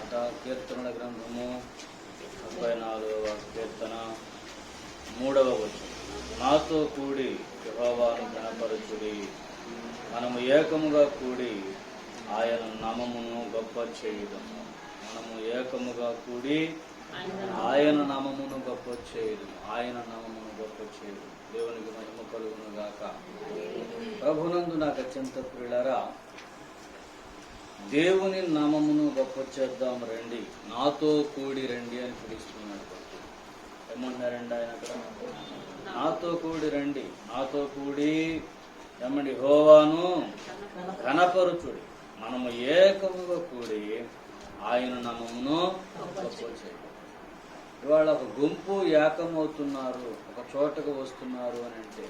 మాట. కీర్తనల గ్రంథము 74వ కీర్తన 3వ వచనం. నాతో కూడి యెహోవాను ఘనపరచుడి, మనము ఏకముగా కూడి ఆయన నామమును గొప్ప చేయుదము. మనము ఏకముగా కూడి ఆయన నామమును గొప్ప చేయుదము. ఆయన నామమును గొప్ప చేయుదము. దేవునికి మహిమ కలుగును గాక. ప్రభునందు నాకు అత్యంత ప్రియులారా, దేవుని నామమును గొప్ప చేద్దాం రండి, నాతో కూడి రండి అని పిలుస్తున్నాడు. ఏమన్నారండి ఆయన అక్కడ? నాతో కూడి రండి, నాతో కూడి ఏమండి యెహోవాను ఘనపరచుడి, మనము ఏకముగా కూడి ఆయన నామమును గొప్ప చేద్దాం. ఇవాళ ఒక గుంపు ఏకమవుతున్నారు, ఒక చోటకు వస్తున్నారు అని అంటే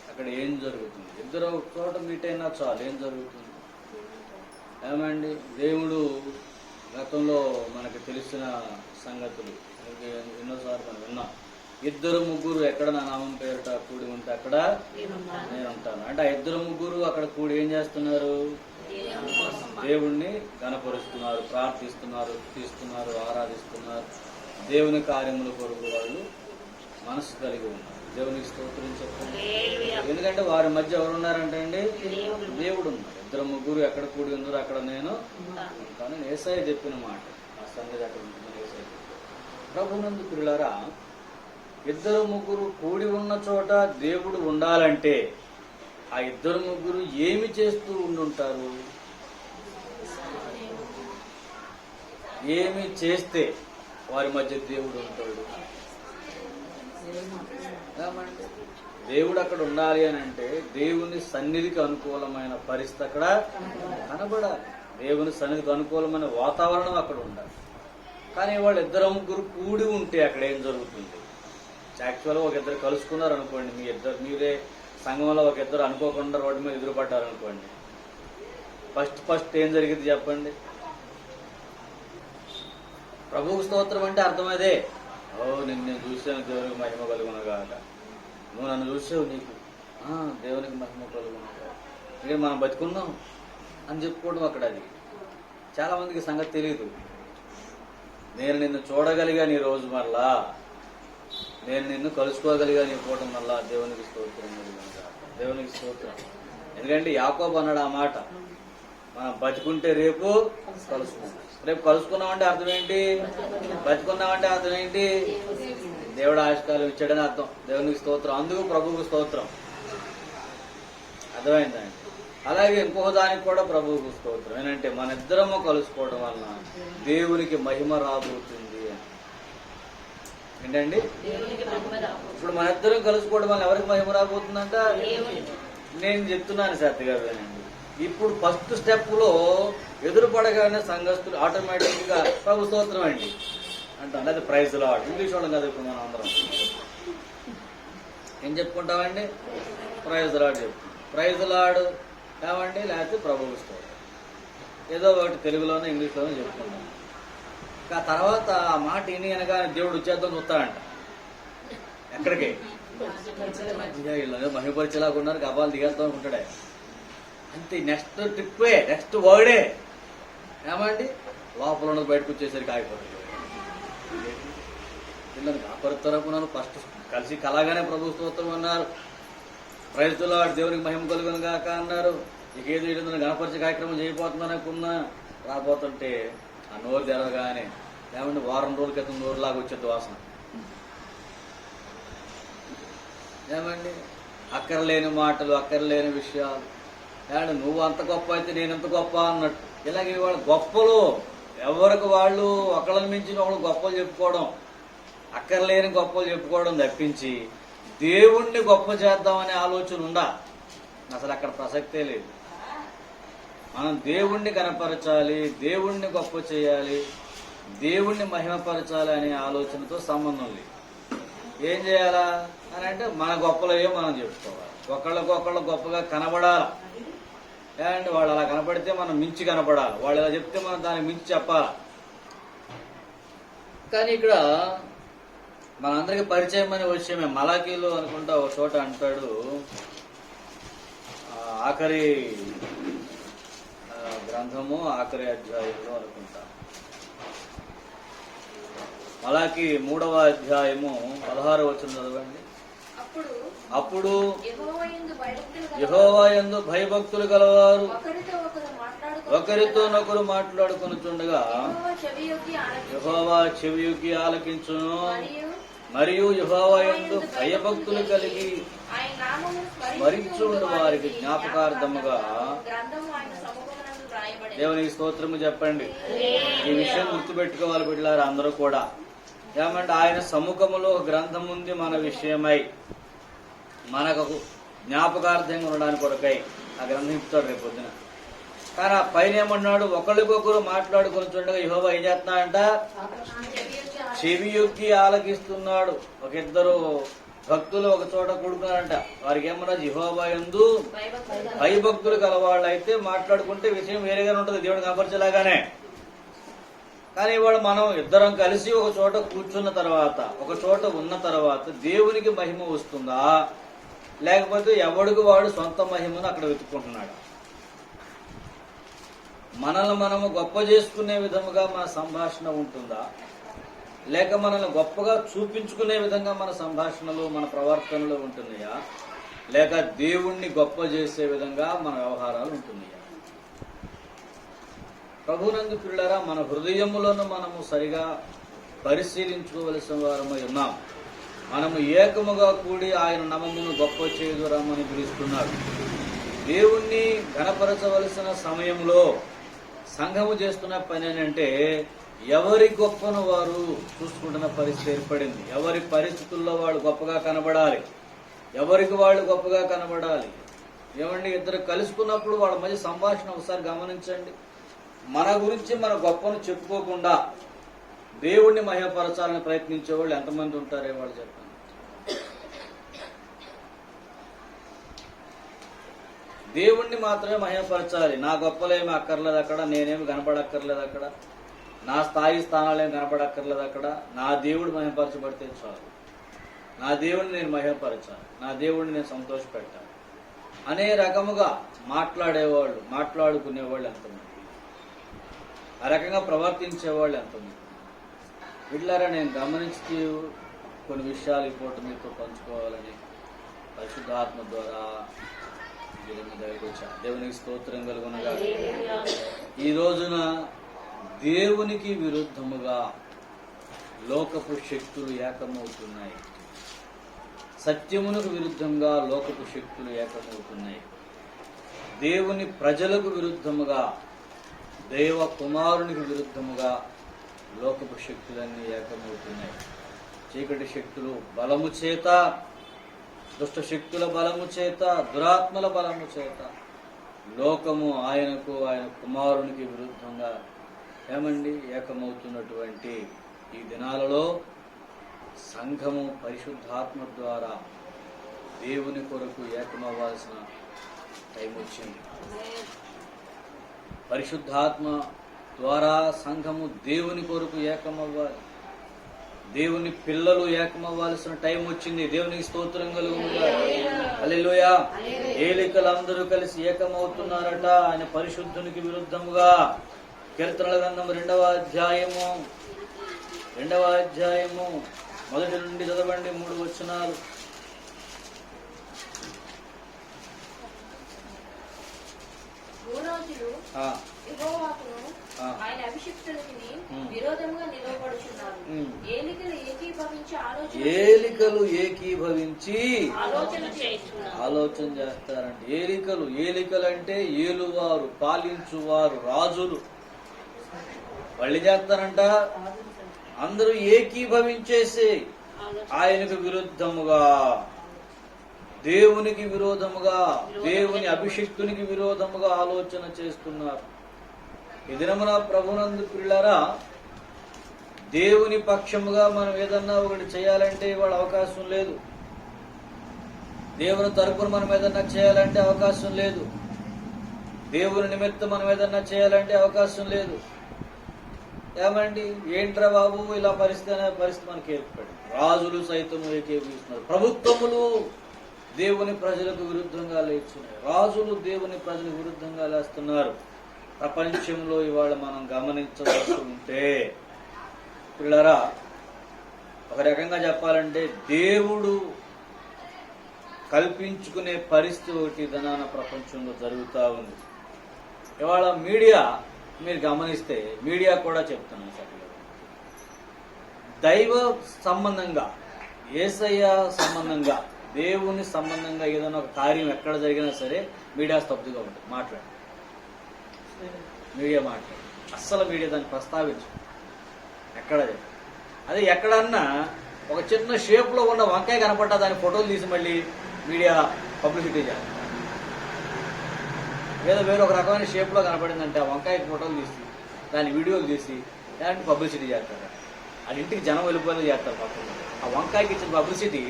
అక్కడ ఏం జరుగుతుంది? ఇద్దరు ఒక చోట మీట్ అయినా చాలు, ఏం జరుగుతుంది? ఏమండి, దేవుడు గతంలో మనకు తెలిసిన సంగతులు ఎన్నోసార్లు మనం విన్నాం. 2-3 ఎక్కడ నా నామం పేరిట కూడి ఉంటే అక్కడ నేను ఉంటాను అంటే, ఆ 2-3 అక్కడ కూడి ఏం చేస్తున్నారు? దేవుణ్ణి గణపరుస్తున్నారు, ప్రార్థిస్తున్నారు, తీస్తున్నారు, ఆరాధిస్తున్నారు. దేవుని కార్యముల కొరకు వాళ్ళు మనసు కలిగి ఉన్నారు. దేవునికి స్తోత్రం చెప్పండి. ఎందుకంటే వారి మధ్య ఎవరు ఉన్నారంటే అండి, దేవుడు ఉన్నారు. 2-3 ఎక్కడ కూడి ఉన్నారో అక్కడ నేను ఉంటాను. యేసయ్య చెప్పిన మాట, ఆ సన్నిధి అక్కడ ఉంటుందని యేసయ్య చెప్పారు. ప్రభునందు ప్రియులారా, 2-3 కూడి ఉన్న చోట దేవుడు ఉండాలంటే ఆ 2-3 ఏమి చేస్తూ ఉండుంటారు? ఏమి చేస్తే వారి మధ్య దేవుడు ఉంటాడు? దేవుడు అక్కడ ఉండాలి అని అంటే దేవుని సన్నిధికి అనుకూలమైన పరిస్థితి అక్కడ కనబడాలి. దేవుని సన్నిధికి అనుకూలమైన వాతావరణం అక్కడ ఉండాలి. కానీ వాళ్ళు 2-3 కూడి ఉంటే అక్కడ ఏం జరుగుతుంది? యాక్చువల్గా ఒక ఇద్దరు కలుసుకున్నారు అనుకోండి, మీరే సంఘంలో ఒక ఇద్దరు అనుకోకుండా రోడ్డు మీద ఎదురుపడ్డారు అనుకోండి, ఫస్ట్ ఏం జరిగింది చెప్పండి? ప్రభువుకు స్తోత్రం అంటే అర్థమదే, ఓ నేను చూసాను, దేవునికి మహిమ కలుగునగాక. నువ్వు నన్ను చూసావు, నీకు దేవునికి మహిమ కలుగునగాక. ఇక మనం బతుకున్నాం అని చెప్పుకోవడం అక్కడ. అది చాలా మందికి సంగతి తెలియదు. నేను నిన్ను చూడగలిగా నీ రోజు మళ్ళా, నేను నిన్ను కలుసుకోగలిగా నీ పోవటం వల్ల దేవునికి స్తోత్రం కలుగునగాక. దేవునికి స్తోత్రం. ఎందుకంటే యాకోబు అన్నాడు ఆ మాట, మనం బతుకుంటే రేపు కలుసుకుంటాం. రేపు కలుసుకున్నామంటే అర్థం ఏంటి? బతుకున్నామంటే అర్థం ఏంటి? దేవుడు ఆశకాలం ఇచ్చాడని అర్థం. దేవునికి స్తోత్రం. అందుకు ప్రభువుకు స్తోత్రం. అర్థమైందండి. అలాగే ఇంకొక దానికి కూడా ప్రభువుకు స్తోత్రం. ఏంటంటే మన ఇద్దరము కలుసుకోవడం వలన దేవునికి మహిమ రాబోతుంది. ఏంటండి? ఇప్పుడు మన ఇద్దరం కలుసుకోవడం వల్ల ఎవరికి మహిమ రాబోతుందంట? నేను చెప్తున్నాను సత్య గారు. ఇప్పుడు ఫస్ట్ స్టెప్ లో ఎదురుపడగానే సంఘస్థులు ఆటోమేటిక్ గా ప్రభు స్తోత్రం అండి అంటాం. అది ప్రైజ్ లార్డ్. ఇంగ్లీష్ వాళ్ళం కదా ఇప్పుడు మనం అందరం ఏం చెప్పుకుంటామండి? ప్రైజ్ లార్డ్ చెప్తాం. ప్రైజ్ లార్డ్ కావండి, లేకపోతే ప్రభువు స్తోత్రం, ఏదో ఒకటి తెలుగులోనే ఇంగ్లీష్లోనే చెప్పుకుంటాం. ఆ తర్వాత ఆ మాట ఇని అనగా దేవుడు వచ్చేద్దాం చూస్తాడంట. ఎక్కడికి? వీళ్ళు మహిపరిచేలాగా ఉన్నారు, గబాలు దిగేద్దాం అనుకుంటాడే. అంతే. నెక్స్ట్ ట్రిప్పే, నెక్స్ట్ వర్డే ఏమండి, లోపల ఉన్నది బయటకు వచ్చేసరికి ఆగిపోతుంది. వీళ్ళని కాపాడుతారనుకున్నాను. ఫస్ట్ కలిసి కలాగానే ప్రభు స్తోత్రం అన్నారు, ప్రైజ్ ది లార్డ్, దేవునికి మహిమ కలుగును గాక అన్నారు. ఇక ఏదో వీళ్ళని గణపరిచే కార్యక్రమం చేయబోతున్నాను అనుకున్నా, రాబోతుంటే ఆ నోరు తెరవగానే ఏమంటే వారం రోజుల క్రితం నోరులాగా వచ్చేది వాసన. ఏమండి, అక్కర్లేని మాటలు, అక్కర్లేని విషయాలు. ఏమంటే నువ్వు అంత గొప్ప అయితే నేను ఎంత గొప్ప అన్నట్టు. ఇలాగే వాళ్ళు గొప్పలు, ఎవరికి వాళ్ళు ఒకళ్ళని మించిన ఒకళ్ళు గొప్పలు చెప్పుకోవడం, అక్కర్లేని గొప్పలు చెప్పుకోవడం తప్పించి దేవుణ్ణి గొప్ప చేద్దామనే ఆలోచన ఉందా? అసలు అక్కడ ప్రసక్తే లేదు. మనం దేవుణ్ణి కనపరచాలి, దేవుణ్ణి గొప్ప చేయాలి, దేవుణ్ణి మహిమపరచాలి అనే ఆలోచనతో సంబంధం లేదు. ఏం చేయాలా అని అంటే మన గొప్పలయో మనం చెప్పుకోవాలి. ఒకళ్ళకొకళ్ళు గొప్పగా కనబడాలి. ఏమంటే వాళ్ళు అలా కనపడితే మనం మించి కనపడాలి, వాళ్ళు ఎలా చెప్తే మనం దానికి మించి చెప్పాలి. కానీ ఇక్కడ మనందరికీ పరిచయం అనే విషయమే. మలాకీలో అనుకుంటా ఒక చోట అంటాడు, ఆఖరి గ్రంథము ఆఖరి అధ్యాయంలో అనుకుంటా మలాకి 3వ అధ్యాయము 16వ వచనం చదవండి. అప్పుడు యెహోవా యందు భయభక్తులు గలవారు ఒకరితోనొకరు మాట్లాడుకొనుచుండగా యెహోవా చెవియొగ్గి ఆలకించును, మరియు యెహోవా యందు భయభక్తులు కలిగి స్మరించుండు వారికి జ్ఞాపకార్థముగా. దేవునికి స్తోత్రము చెప్పండి. ఈ విషయం గుర్తుపెట్టుకోవాలి బిడ్డలారా అందరూ కూడా. ఏమంటే ఆయన సముఖములో గ్రంథం ఉంది మన విషయమై, మనకు జ్ఞాపకార్థంగా ఉండడానికి కొరకై ఆ గ్రంథం ఇస్తాడు రేపు పొద్దున. కానీ ఆ పైన ఏమన్నాడు, ఒకరికొకరు మాట్లాడుకొని చూడగా యెహోవా ఏం చేస్తున్నాడంట, చెవియొగ్గి ఆలకిస్తున్నాడు. ఒక ఇద్దరు భక్తులు ఒక చోట కూడుకున్నారంట. వారికి ఏమన్నా యెహోవా యందు భయభక్తులు గలవాళ్ళు అయితే మాట్లాడుకుంటే విషయం వేరేగానే ఉంటుంది, దేవుడిని కనపరిచేలాగానే. కానీ ఇవాళ మనం ఇద్దరం కలిసి ఒక చోట కూర్చున్న తర్వాత, ఒక చోట ఉన్న తర్వాత దేవునికి మహిమ వస్తుందా, లేకపోతే ఎవడికి వాడు సొంత మహిమను అక్కడ వెతుక్కుంటున్నాడు? మనల్ని మనము గొప్ప చేసుకునే విధముగా మన సంభాషణ ఉంటుందా, లేక మనల్ని గొప్పగా చూపించుకునే విధంగా మన సంభాషణలు మన ప్రవర్తనలు ఉంటున్నాయా, లేక దేవుణ్ణి గొప్ప చేసే విధంగా మన వ్యవహారాలు ఉంటున్నాయా? ప్రభునందు పిల్లరా, మన హృదయములను మనము సరిగా పరిశీలించుకోవలసిన వారమై ఉన్నాం. మనము ఏకముగా కూడి ఆయన నామమును గొప్ప చేయుదురమని పిలుస్తున్నాడు. దేవుణ్ణి ఘనపరచవలసిన సమయంలో సంఘము చేస్తున్న పని ఏంటంటే, ఎవరి గొప్పను వారు చూసుకుంటున్న పరిస్థితి ఏర్పడింది. ఎవరి పరిస్థితుల్లో వాళ్ళు గొప్పగా కనబడాలి, ఎవరికి వాళ్ళు గొప్పగా కనబడాలి. ఏమండి, ఇద్దరు కలుసుకున్నప్పుడు వాళ్ళ మధ్య సంభాషణ ఒకసారి గమనించండి. మన గురించి మన గొప్పను చెప్పుకోకుండా దేవుణ్ణి మహిమపరచాలని ప్రయత్నించే వాళ్ళు ఎంతమంది ఉంటారే వాళ్ళు చెప్పండి. దేవుణ్ణి మాత్రమే మహిమపరచాలి. నా గొప్పలేమి అక్కర్లేదు అక్కడ, నేనేమి కనపడక్కర్లేదు అక్కడ, నా స్థానాలేమి కనపడక్కర్లేదు అక్కడ. నా దేవుడు మహిమపరచబడితే చాలు, నా దేవుడిని నేను మహిమపరచాలి, నా దేవుడిని నేను సంతోషపెట్టాలి అనే రకముగా మాట్లాడేవాళ్ళు, మాట్లాడుకునేవాళ్ళు ఎంతమంది, ఆ రకంగా ప్రవర్తించేవాళ్ళు ఎంతమంది? వీళ్ళారా, నేను గమనించి కొన్ని విషయాలు ఈ పూట మీతో పంచుకోవాలని పరిశుద్ధాత్మ ద్వారా దేవునికి స్తోత్రం కలుగునగా. ఈ రోజున దేవునికి విరుద్ధముగా లోకపు శక్తులు ఏకమవుతున్నాయి, సత్యమునకు విరుద్ధంగా లోకపు శక్తులు ఏకమవుతున్నాయి. దేవుని ప్రజలకు విరుద్ధముగా, దైవ కుమారునికి విరుద్ధముగా లోకపు శక్తులన్నీ ఏకమవుతున్నాయి. చీకటి శక్తులు బలము చేత, దుష్ట శక్తుల బలము చేత, దురాత్మల బలము చేత లోకము ఆయనకు, ఆయన కుమారునికి విరుద్ధంగా ఏమండి ఏకమవుతున్నటువంటి ఈ దినాలలో సంఘము పరిశుద్ధాత్మ ద్వారా దేవుని కొరకు ఏకమవ్వాల్సిన టైం వచ్చింది. పరిశుద్ధాత్మ ద్వారా సంఘము దేవుని కొరకు ఏకమవ్వాలి, దేవుని పిల్లలు ఏకమవ్వాల్సిన టైం వచ్చింది. దేవునికి స్తోత్రం కలుగునుగా. హల్లెలూయా. ఏలికలందరూ కలిసి ఏకమవుతున్నారట ఆయన పరిశుద్ధునికి విరుద్ధముగా. కీర్తనల గ్రంథం 2వ అధ్యాయము 1 నుండి చదవండి 3 వచనాలు. ఆయన అభిషిక్తులకి విరోధంగా నిలవబడుచున్నారు. ఏలికలు ఏకీభవించి ఆలోచన చేస్తారంట. ఏలికలు అంటే ఏలువారు, పాలించువారు, రాజులు. వాళ్ళు చేస్తారంట, అందరూ ఏకీభవించేసి ఆయనకు విరుద్ధముగా, దేవునికి విరోధముగా, దేవుని అభిషిక్తునికి విరోధముగా ఆలోచన చేస్తున్నారు. ఈ దినమున ప్రభునందు ప్రియులారా, దేవుని పక్షముగా మనం ఏదన్నా ఒకటి చేయాలంటే ఇవాళ అవకాశం లేదు. దేవుని తరపున మనం ఏదన్నా చేయాలంటే అవకాశం లేదు. దేవుని నిమిత్తం మనం ఏదన్నా చేయాలంటే అవకాశం లేదు. ఏమండి, ఏంట్రా బాబు ఇలా పరిస్థితి అనే పరిస్థితి మనకి ఏర్పడింది. రాజులు సైతం ఏకీభవిస్తున్నారు, ప్రభుత్వములు దేవుని ప్రజలకు విరుద్ధంగా లేచున్నాయి, రాజులు దేవుని ప్రజలకు విరుద్ధంగా లేస్తున్నారు. ప్రపంచంలో ఇవాళ మనం గమనించవలసి ఉంటే పిల్లరా, ఒక రకంగా చెప్పాలంటే దేవుడు కల్పించుకునే పరిస్థితి ఒకటి ధనాన ప్రపంచంలో జరుగుతూ ఉంది. ఇవాళ మీడియా మీరు గమనిస్తే మీడియా కూడా చెప్తున్నాను సార్, దైవ సంబంధంగా, యేసయ్య సంబంధంగా, దేవుని సంబంధంగా ఏదైనా ఒక కార్యం ఎక్కడ జరిగినా సరే మీడియా స్తబ్దుగా ఉంటుంది. మీడియా మాట్లాడు, అస్సలు మీడియా దాన్ని ప్రస్తావించు. ఎక్కడ అదే ఎక్కడన్నా ఒక చిన్న షేప్లో ఉన్న వంకాయ కనపడ్డా దాని ఫోటోలు తీసి మళ్ళీ మీడియా పబ్లిసిటీ చేయాలి. ఏదో వేరొక రకమైన షేప్లో కనపడిందంటే ఆ వంకాయ ఫోటోలు తీసి దాని వీడియోలు తీసి దాన్ని పబ్లిసిటీ చేస్తారు. అది ఇంటికి జనం వెళ్ళిపోయేది చేస్తారు. పక్కన ఆ వంకాయకి ఇచ్చిన పబ్లిసిటీ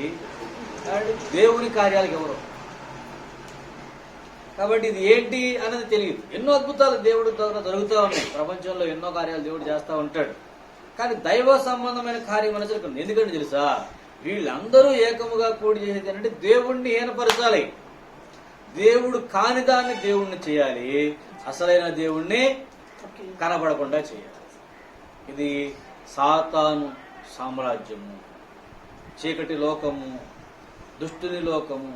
దేవుని కార్యాలకు ఎవరు. కాబట్టి ఇది ఏంటి అన్నది తెలియదు. ఎన్నో అద్భుతాలు దేవుడి ద్వారా జరుగుతూ ఉన్నాయి ప్రపంచంలో, ఎన్నో కార్యాలు దేవుడు చేస్తూ ఉంటాడు. కానీ దైవ సంబంధమైన కార్యం అనేది జరుగుతుంది. ఎందుకంటే తెలుసా, వీళ్ళందరూ ఏకముగా కూడి చేసేది ఏంటంటే దేవుణ్ణి హీనపరచాలి, దేవుడు కాని దాన్ని దేవుణ్ణి చేయాలి, అసలైన దేవుణ్ణి కనబడకుండా చేయాలి. ఇది సాతాను సామ్రాజ్యము, చీకటి లోకము, దుష్టుని లోకము.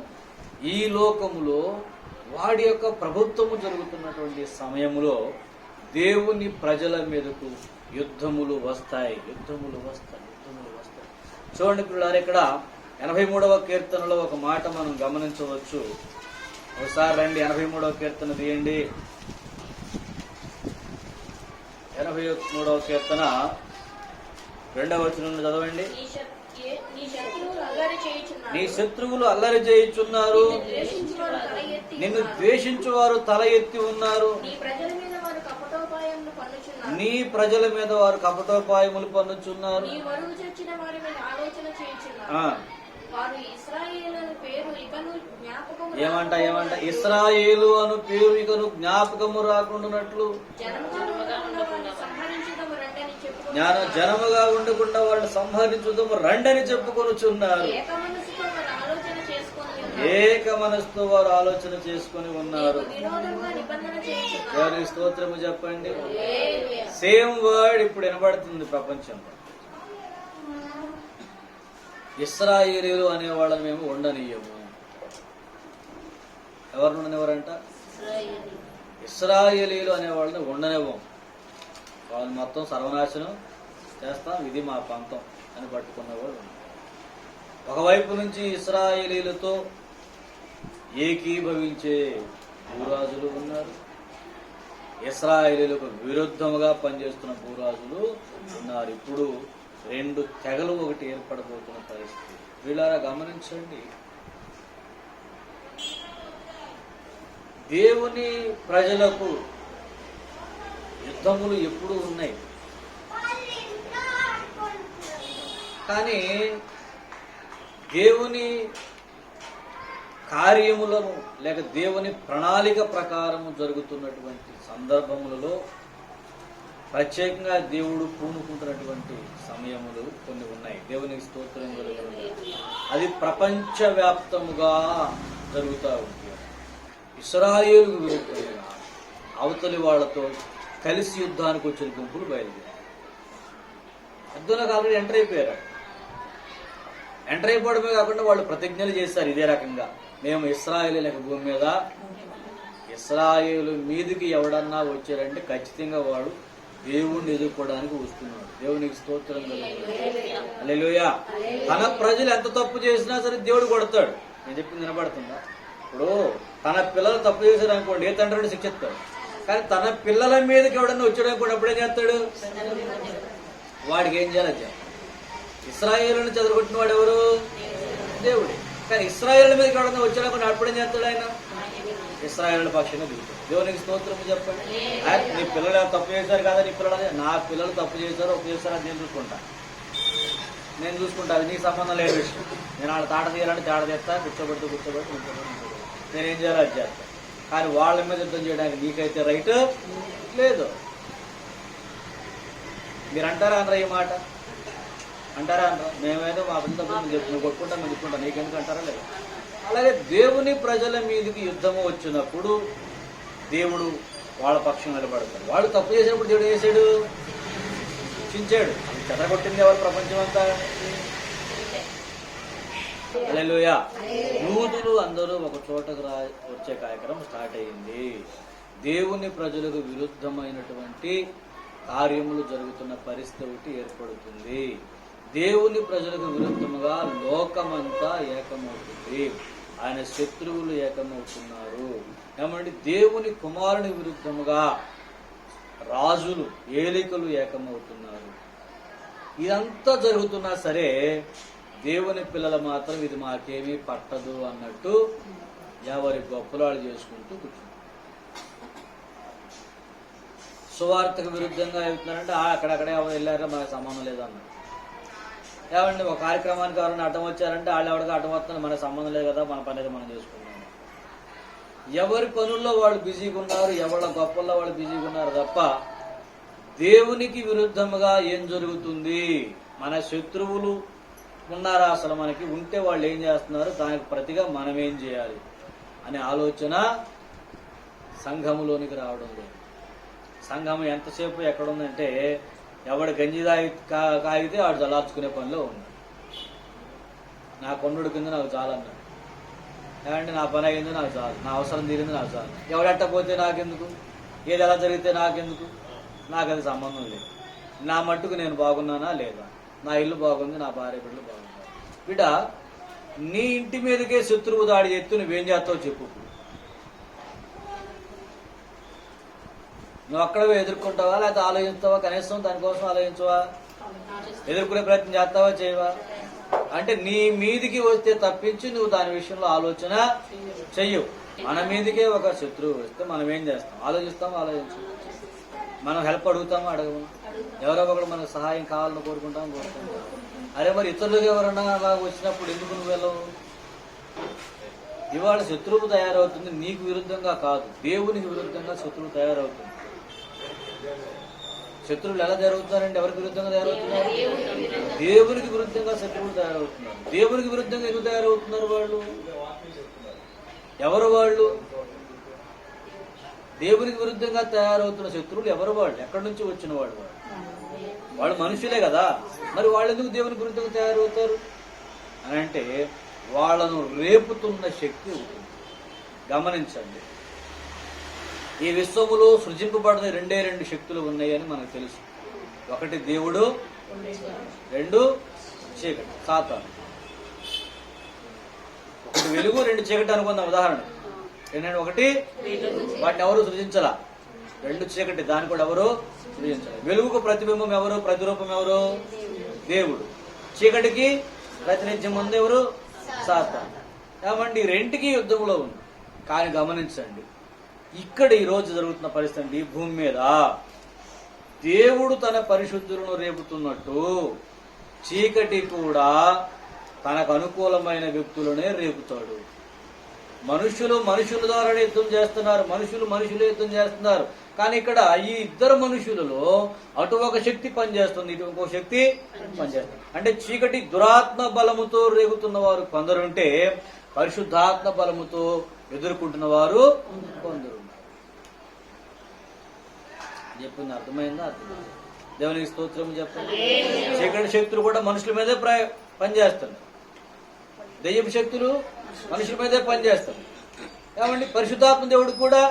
ఈ లోకములో వాడి యొక్క ప్రభుత్వము జరుగుతున్నటువంటి సమయంలో దేవుని ప్రజల మీదకు యుద్ధములు వస్తాయి. చూడండి పిల్లలు, ఇక్కడ 83వ కీర్తనలో ఒక మాట మనం గమనించవచ్చు. ఒకసారి రండి, 83వ కీర్తన తీయండి. 83వ కీర్తన 2వ వచనం చదవండి. నీ శత్రువులు అల్లరి చేయుచున్నారు, నిన్ను ద్వేషించువారు తల ఎత్తి ఉన్నారు. నీ ప్రజల మీద వారు కపటోపాయములు పన్నుచున్నారు. ఏమంట ఇశ్రాయేలు అను పేరు ఇకను జ్ఞాపకము రాకుండానట్లు, జనముగా ఉండకుండా వాళ్ళు సంహరించుదాము రండని చెప్పుకొనుచున్నారు. ఏక మనసుతో వారు ఆలోచన చేసుకుని ఉన్నారు. ఎవరికి స్తోత్రము చెప్పండి. సేమ్ వర్డ్ ఇప్పుడు వినబడుతుంది ప్రపంచంలో. ఇశ్రాయేలీయులు అనే వాళ్ళని మేము ఉండనియ్యము. ఎవరిని ఉండనివ్వరంట? ఇశ్రాయేలీయులు అనే వాళ్ళని ఉండనివ్వం. వాళ్ళు మొత్తం సర్వనాశనం చేస్తాం, ఇది మా పంతం అని పట్టుకున్నవాళ్ళు. ఒకవైపు నుంచి ఇశ్రాయేలీయులతో ఏకీభవించే భూరాజులు ఉన్నారు, ఇశ్రాయేలీయులకు విరుద్ధముగా పనిచేస్తున్న భూరాజులు ఉన్నారు. ఇప్పుడు 2 తెగలు ఒకటి ఏర్పడబోతున్న పరిస్థితి. వీళ్ళారా గమనించండి, దేవుని ప్రజలకు యుద్ధములు ఎప్పుడూ ఉన్నాయి, కానీ దేవుని కార్యములను లేక దేవుని ప్రణాళిక ప్రకారము జరుగుతున్నటువంటి సందర్భములలో ప్రత్యేకంగా దేవుడు పూనుకుంటున్నటువంటి సమయములు కొన్ని ఉన్నాయి. దేవునికి స్తోత్రం జరుగుతుంది. అది ప్రపంచవ్యాప్తముగా జరుగుతూ ఉంది. ఇశ్రాయేలుకు విరుద్ధంగా అవతలి వాళ్లతో కలిసి యుద్ధానికి వచ్చిన గుంపులు బయలుదేరారు. యుద్ధంలోకి ఆల్రెడీ ఎంటర్ అయిపోయారు. ఎంటర్ అయిపోవడమే కాకుండా వాళ్ళు ప్రతిజ్ఞలు చేశారు ఇదే రకంగా, మేము ఇశ్రాయేలీయుల భూమి మీద, ఇశ్రాయేలు మీదికి ఎవడన్నా వచ్చారంటే ఖచ్చితంగా వాడు దేవుణ్ణి ఎదుర్కోవడానికి వస్తున్నాడు. దేవునికి స్తోత్రం హల్లెలూయా. తన ప్రజలు ఎంత తప్పు చేసినా సరే దేవుడు కొడతాడు. నేను చెప్పింది వినపడుతుందా? ఇప్పుడు తన పిల్లలు తప్పు చేశారు అనుకోండి, ఏ తండ్రి శిక్షిస్తాడు. కానీ తన పిల్లల మీదకి ఎవడన్నా వచ్చాడు అనుకోండి, అప్పుడేం చేస్తాడు? వాడికి ఏం చేయాలి? ఇశ్రాయేలుని చెదరగొట్టిన వాడు ఎవరు? దేవుడే. కానీ ఇశ్రాయేలు మీదకి ఎవడన్నా వచ్చాడు అనుకోండి, అప్పుడేం చేస్తాడు? ఆయన ఇశ్రాయేలు పక్షంగా దిగుతాడు. దేవునికి స్తోత్రం చెప్పండి. నీ పిల్లలు తప్పు చేశారు కదా, నీ పిల్లలు నా పిల్లలు తప్పు చేశారు, ఒప్పు చేశారు, అది నేను చూసుకుంటా. అది నీకు సంబంధం లేదు విషయం. నేను వాళ్ళ తాట తీయాలంటే తాట తీస్తా, కూర్చోబెట్టి నేనేం చేయాలో అది చేస్తా. కానీ వాళ్ళ మీద యుద్ధం చేయడానికి నీకైతే రైట్ లేదు. మీరు అంటారా అనరా ఈ మాట? అంటారా అనరా? మేమేదో మా బిడ్డ చెప్తున్నా, కొట్టుకుంటా మేము చెప్పుకుంటా, నీకెందుకు అంటారా లేదు? అలాగే దేవుని ప్రజల మీదకి యుద్ధము వచ్చినప్పుడు దేవుడు వాళ్ళ పక్షం నిలబడతాడు. వాళ్ళు తప్పు చేసినప్పుడు దేవుడు చేశాడు, చించాడు. చెదరగొట్టింది ఎవరు? ప్రపంచం అంతా హల్లెలూయా. యూదులు అందరూ ఒక చోటకు వచ్చే కార్యక్రమం స్టార్ట్ అయింది. దేవుని ప్రజలకు విరుద్ధమైనటువంటి కార్యములు జరుగుతున్న పరిస్థితి ఒకటి ఏర్పడుతుంది. దేవుని ప్రజలకు విరుద్ధముగా లోకమంతా ఏకమవుతుంది. ఆయన శత్రువులు ఏకమవుతున్నారు. ఏమంటే దేవుని కుమారుని విరుద్ధముగా రాజులు ఏలికలు ఏకమవుతున్నారు. ఇదంతా జరుగుతున్నా సరే దేవుని పిల్లలు మాత్రం ఇది మాకేమీ పట్టదు అన్నట్టు ఎవరి గొప్పలాళ్ళు చేసుకుంటూ కూర్చుంటారు. సువార్తకు విరుద్ధంగా వెళ్తున్నారంటే అక్కడక్కడే ఎవరు వెళ్ళారో మనకు సంబంధం లేదు అన్నాడు. ఏమండి ఒక కార్యక్రమానికి ఎవరైనా అడ్డం వచ్చారంటే వాళ్ళు ఎవరికి అడ్డం వస్తున్నారు, మనకు సంబంధం లేదు కదా, మన పని మనం చేసుకున్నాం. ఎవరి పనుల్లో వాళ్ళు బిజీగా ఉన్నారు, ఎవరి గొప్పల్లో వాళ్ళు బిజీగా ఉన్నారు తప్ప దేవునికి విరుద్ధంగా ఏం జరుగుతుంది, మన శత్రువులు ఉన్నారా అసలు మనకి, ఉంటే వాళ్ళు ఏం చేస్తున్నారు, దానికి ప్రతిగా మనం ఏం చేయాలి అనే ఆలోచన సంఘములోనికి రావడం లేదు. సంఘం ఎంతసేపు ఎక్కడుందంటే ఎవడు గంజి కాగితే వాడు జలార్చుకునే పనిలో ఉన్నాడు. నా కొండుడు కింద నాకు చాలన్నాడు. ఏమంటే నా పని అయింది నాకు చాలు, నా అవసరం తీరింది నాకు చాలు, ఎవడెట్టపోతే నాకెందుకు, ఏది ఎలా జరిగితే నాకెందుకు, నాకు అది సంబంధం లేదు. నా మట్టుకు నేను బాగున్నానా లేదా, నా ఇల్లు బాగుంది, నా భార్య బిడ్డలు బాగున్నారు. బిడ్డ నీ ఇంటి మీదకే శత్రువు దాడి చేస్తూ నువ్వేం చేస్తావు చెప్పు. నువ్వు అక్కడ ఎదుర్కొంటావా లేకపోతే ఆలోచిస్తావా, కనీసం దానికోసం ఆలోచించవా, ఎదుర్కొనే ప్రయత్నం చేస్తావా చేయవా? అంటే నీ మీదికి వస్తే తప్పించి నువ్వు దాని విషయంలో ఆలోచన చెయ్యవు. మన మీదికే ఒక శత్రువు వస్తే మనం ఏం చేస్తాం, ఆలోచిస్తాం, ఆలోచించు. మనం హెల్ప్ అడుగుతామో అడగము, ఎవరో ఒకరు మనకు సహాయం కావాలని కోరుకుంటాం. అరే మరి ఇతరులకు ఎవరన్నా అలా వచ్చినప్పుడు ఎందుకు నువ్వు వెళ్ళవు? ఇవాళ శత్రువు తయారవుతుంది నీకు విరుద్ధంగా కాదు, దేవునికి విరుద్ధంగా శత్రువు తయారవుతుంది. శత్రువులు ఎలా తయారవుతున్నారంటే ఎవరికి విరుద్ధంగా తయారవుతున్నారు? దేవునికి విరుద్ధంగా శత్రువులు తయారవుతున్నారు. దేవునికి విరుద్ధంగా ఎందుకు తయారవుతున్నారు వాళ్ళు? ఎవరు వాళ్ళు? దేవునికి విరుద్ధంగా తయారవుతున్న శత్రువులు ఎవరు వాళ్ళు? ఎక్కడి నుంచి వచ్చిన వాళ్ళు? వాళ్ళు మనుషులే కదా, మరి వాళ్ళు ఎందుకు దేవునికి విరుద్ధంగా తయారవుతారు అని అంటే వాళ్ళను రేపుతున్న శక్తి ఉంటుంది. గమనించండి, ఈ విశ్వములో సృజింపబడిన రెండు శక్తులు ఉన్నాయని మనకు తెలుసు. ఒకటి దేవుడు, రెండు చీకటి సాతాను. ఒకటి వెలుగు, రెండు చీకటి అనుకుందాం ఉదాహరణ. ఏంటంటే ఒకటి వాటిని ఎవరు సృజించాల, రెండు చీకటి దాన్ని కూడా ఎవరు సృజించాలి. వెలుగుకు ప్రతిబింబం ఎవరు, ప్రతిరూపం ఎవరు? దేవుడు. చీకటికి ప్రతినిధ్యం ఉంది ఎవరు? సాతాను. ఏమండి రెంటికి యుద్ధంలో ఉంది. కానీ గమనించండి, ఇక్కడ ఈ రోజు జరుగుతున్న పరిస్థితి, ఈ భూమి మీద దేవుడు తన పరిశుద్ధులను రేపుతున్నట్టు చీకటి కూడా తనకు అనుకూలమైన వ్యక్తులనే రేపుతాడు. మనుషుల ద్వారానే యుద్ధం చేస్తున్నారు, మనుషులు యుద్ధం చేస్తున్నారు. కానీ ఇక్కడ ఈ ఇద్దరు మనుషులలో అటు ఒక శక్తి పనిచేస్తుంది, ఇటు ఇంకో శక్తి పనిచేస్తుంది. అంటే చీకటి దురాత్మ బలముతో రేగుతున్న వారు కొందరుంటే పరిశుద్ధాత్మ బలముతో ఎదుర్కొంటున్న వారు కొందరు. చెప్పింది అర్థమైందా? అర్థమైంది. దేవునికి స్తోత్రం చెప్పండి. చీకటి శక్తులు కూడా మనుషుల మీదే పనిచేస్తున్నాయి, దెయ్యపు శక్తులు మనుషుల మీదే పనిచేస్తాయి. కాబట్టి పరిశుద్ధాత్మ దేవుడు కూడా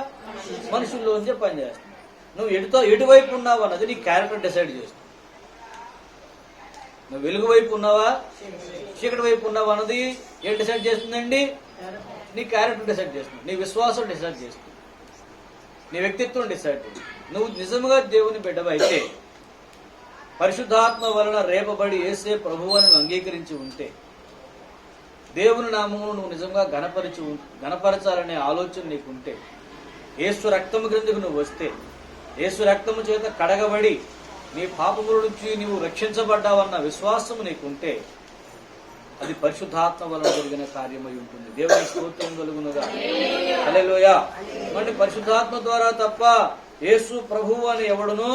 మనుషుల్లోంచే పనిచేస్తాడు. నువ్వు ఎటువైపు ఉన్నావు అన్నది నీ క్యారెక్టర్ డిసైడ్ చేస్తుంది. నువ్వు వెలుగు వైపు ఉన్నావా, చీకటి వైపు ఉన్నావా అన్నది ఏం డిసైడ్ చేస్తుందండి? నీ క్యారెక్టర్ డిసైడ్ చేస్తుంది, నీ విశ్వాసం డిసైడ్ చేస్తుంది, నీ వ్యక్తిత్వం డిసైడ్ చేస్తుంది. నువ్వు నిజంగా దేవుని బిడ్డవైతే, పరిశుద్ధాత్మ వలన రేపబడి యేసే ప్రభువు అని అంగీకరించి ఉంటే, దేవుని నామమును నువ్వు నిజంగా గణపరచాలనే ఆలోచన నీకుంటే, యేసు రక్తము క్రిందకు నువ్వు వస్తే, యేసు రక్తము చేత కడగబడి నీ పాపముల నుంచి నీవు రక్షించబడ్డావన్న విశ్వాసము నీకుంటే, అది పరిశుద్ధాత్మ వలన జరిగిన కార్యమై ఉంటుంది. దేవుని స్తోత్రం కలుగునుగా. హల్లెలూయా. అంటే పరిశుద్ధాత్మ ద్వారా తప్ప యేసు ప్రభువు అని ఎవడునూ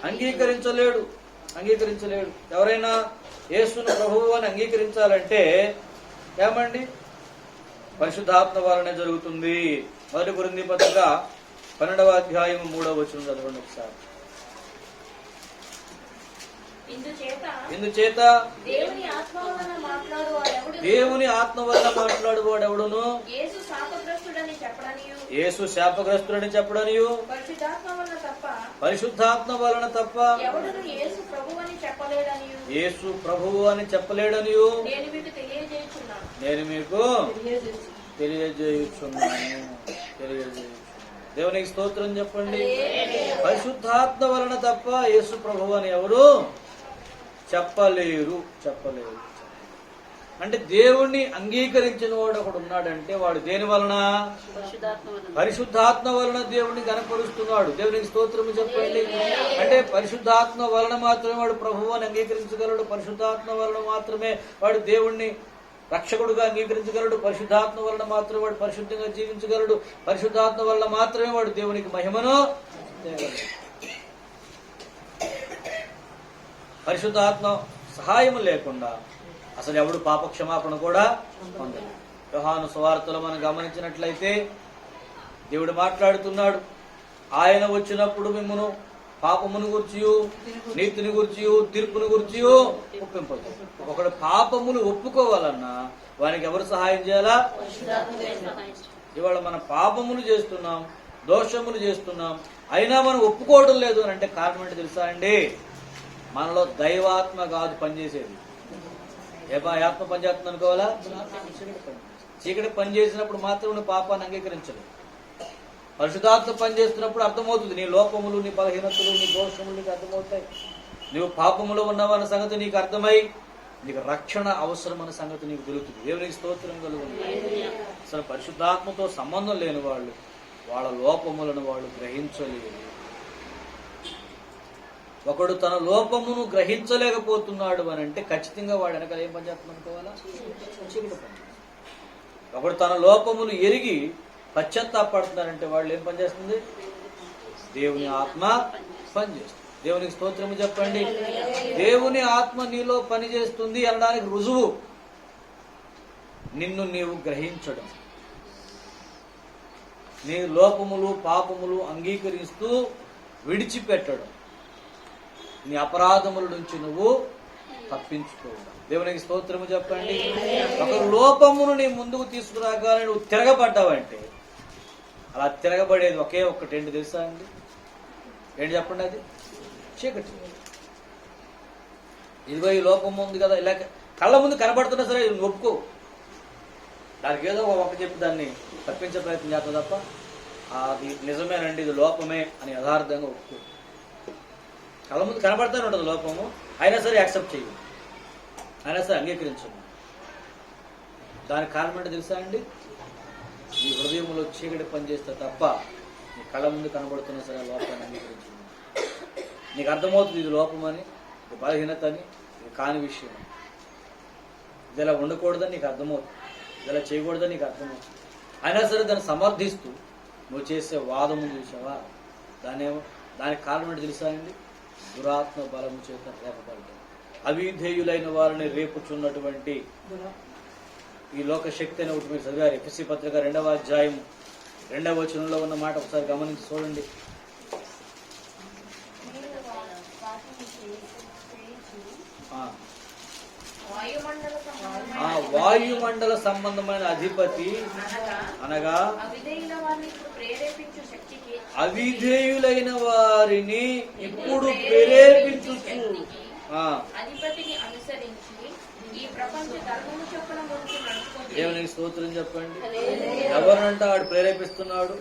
అంగీకరించలేడు. ఎవరైనా యేసును ప్రభువు అని అంగీకరించాలంటే ఏమండి? పరిశుద్ధాత్మ వలనే జరుగుతుంది. 1 కొరింథీ పత్రిక 12వ అధ్యాయం 3వ వచనం చదవండి ఒకసారి. ఇందుచేత దేవుని ఆత్మ వలన మాట్లాడువాడెవడును దేవుని ఆత్మ వల్ల మాట్లాడువాడెవడును యేసు శాపగ్రస్తుడని చెప్పడనియు యేసు శాపగ్రస్తుడని చెప్పడనియు పరిశుద్ధాత్మ వలన తప్ప ఎవడును యేసు ప్రభువని చెప్పలేడనియు యేసు ప్రభువు అని చెప్పలేడనియు నేను మీకు తెలియజేయుచున్నాను. నేను మీకు తెలియజేయుచున్నాను. దేవునికి స్తోత్రం చెప్పండి. పరిశుద్ధాత్మ వలన తప్ప యేసు ప్రభువు అని ఎవరు చెప్పలేరు. అంటే దేవుణ్ణి అంగీకరించిన వాడు ఒకడు ఉన్నాడంటే వాడు దేని వలన? పరిశుద్ధాత్మ వలన దేవుణ్ణి గణపరుస్తున్నాడు. దేవునికి స్తోత్రము చెప్పండి. అంటే పరిశుద్ధాత్మ వలన మాత్రమే వాడు ప్రభువు అని అంగీకరించగలడు. పరిశుద్ధాత్మ వలన మాత్రమే వాడు దేవుణ్ణి రక్షకుడుగా అంగీకరించగలడు. పరిశుద్ధాత్మ వలన మాత్రమే వాడు పరిశుద్ధంగా జీవించగలడు. పరిశుద్ధాత్మ వలన మాత్రమే వాడు దేవునికి మహిమను తేగలడు. పరిశుద్ధాత్మ సహాయం లేకుండా అసలు ఎవడు పాప క్షమాపణ కూడా పొందలేదు. యోహాను సువార్తలో మనం గమనించినట్లయితే దేవుడు మాట్లాడుతున్నాడు. ఆయన వచ్చినప్పుడు మిమ్మును పాపమును గుర్చియు నీతిని గుర్చియు తీర్పును గుర్చియు ఒప్పింపదు. ఒకడు పాపములు ఒప్పుకోవాలన్నా వానికి ఎవరు సహాయం చేయాలా? ఇవాళ మనం పాపములు చేస్తున్నాం, దోషములు చేస్తున్నాం, అయినా మనం ఒప్పుకోవడం లేదు అని అంటే కారణం ఏంటి తెలుసా అండి? మనలో దైవాత్మ కాదు పనిచేసేది. ఏ ఆత్మ పనిచేస్తుంది అనుకోవాలా? చీకటి పనిచేసినప్పుడు మాత్రం నువ్వు పాపాన్ని అంగీకరించలేదు. పరిశుద్ధాత్మ పనిచేస్తున్నప్పుడు అర్థమవుతుంది. నీ లోపములు, నీ బలహీనతలు, నీ దోషములు నీకు అర్థమవుతాయి. నువ్వు పాపములో ఉన్నావన్న సంగతి నీకు అర్థమై నీకు రక్షణ అవసరం అన్న సంగతి నీకు తెలుస్తుంది. దేవునికి స్తోత్రం కలుగుతుంది. అసలు పరిశుద్ధాత్మతో సంబంధం లేని వాళ్ళు వాళ్ళ లోపములను వాళ్ళు గ్రహించలేరు. ఒకడు తన లోపమును గ్రహించలేకపోతున్నాడు అని అంటే ఖచ్చితంగా వాడు వెనకాల ఏం పని చేస్తుంది అనుకోవాలా? ఒకడు తన లోపమును ఎరిగి పశ్చాత్తాపడుతున్నారంటే వాళ్ళు ఏం పనిచేస్తుంది? దేవుని ఆత్మ పనిచేస్తుంది. దేవునికి స్తోత్రము చెప్పండి. దేవుని ఆత్మ నీలో పనిచేస్తుంది అనడానికి రుజువు నిన్ను నీవు గ్రహించడం, నీ లోపములు పాపములు అంగీకరిస్తూ విడిచిపెట్టడం, నీ అపరాధముల నుంచి నువ్వు తప్పించుకోవడం. దేవునికి స్తోత్రము చెప్పండి. ఒక లోపమును నీ ముందుకు తీసుకురాగానే నువ్వు తిరగబడ్డావంటే అలా తిరగబడేది ఒకే ఒక్కటి. ఏంటి తెలుసా అండి? ఏంటి చెప్పండి? అది చీకటి. ఇదిగో ఈ లోపం ఉంది కదా, ఇలా కళ్ళ ముందు కనబడుతున్నా సరే నువ్వు ఒప్పుకో. దానికి ఏదో ఒక చెప్పి దాన్ని తప్పించే ప్రయత్నం చేస్తా తప్ప అది నిజమేనండి, ఇది లోపమే అని యథార్థంగా ఒప్పుకో. కళ్ళ ముందు కనబడతానే ఉంటుంది లోపము, అయినా సరే యాక్సెప్ట్ చేయదు, అయినా సరే అంగీకరించము. దానికి కారణం ఏంటో తెలుసా అండి? నీ హృదయంలో చీకటి పనిచేస్తే తప్ప నీ కళ్ళ ముందు కనబడుతున్నా సరే లోపాన్ని అంగీకరించు. నీకు అర్థమవుతుంది ఇది లోపమని, ఇది బలహీనత అని, ఇది కాని విషయం. ఇది ఇలా ఉండకూడదని నీకు అర్థమవుతుంది, ఇది ఇలా చేయకూడదని నీకు అర్థమవుతుంది. అయినా సరే దాన్ని సమర్థిస్తూ నువ్వు చేసే వాదము చూసావా? దానికి కారణం ఏంటో తెలుసా అండి? దురాత్మ బలము చేత రేపబడ్డాడు. అవిధేయులైన వారిని రేపుచున్నటువంటి ఈ లోక శక్తి అని ఒకటి మీరు చదివారు. ఎఫెసీ పత్రిక 2వ అధ్యాయం 2వ వచనంలో ఉన్న మాట ఒకసారి గమనించి చూడండి. వాయుమండల సంబంధమైన అధిపతి అనగా అవిధేయులైన వారిని ఇప్పుడు ప్రేరేపించు దేవునికి స్తోత్రం చెప్పండి. ఎవరంట వాడు ప్రేరేపిస్తున్నాడు?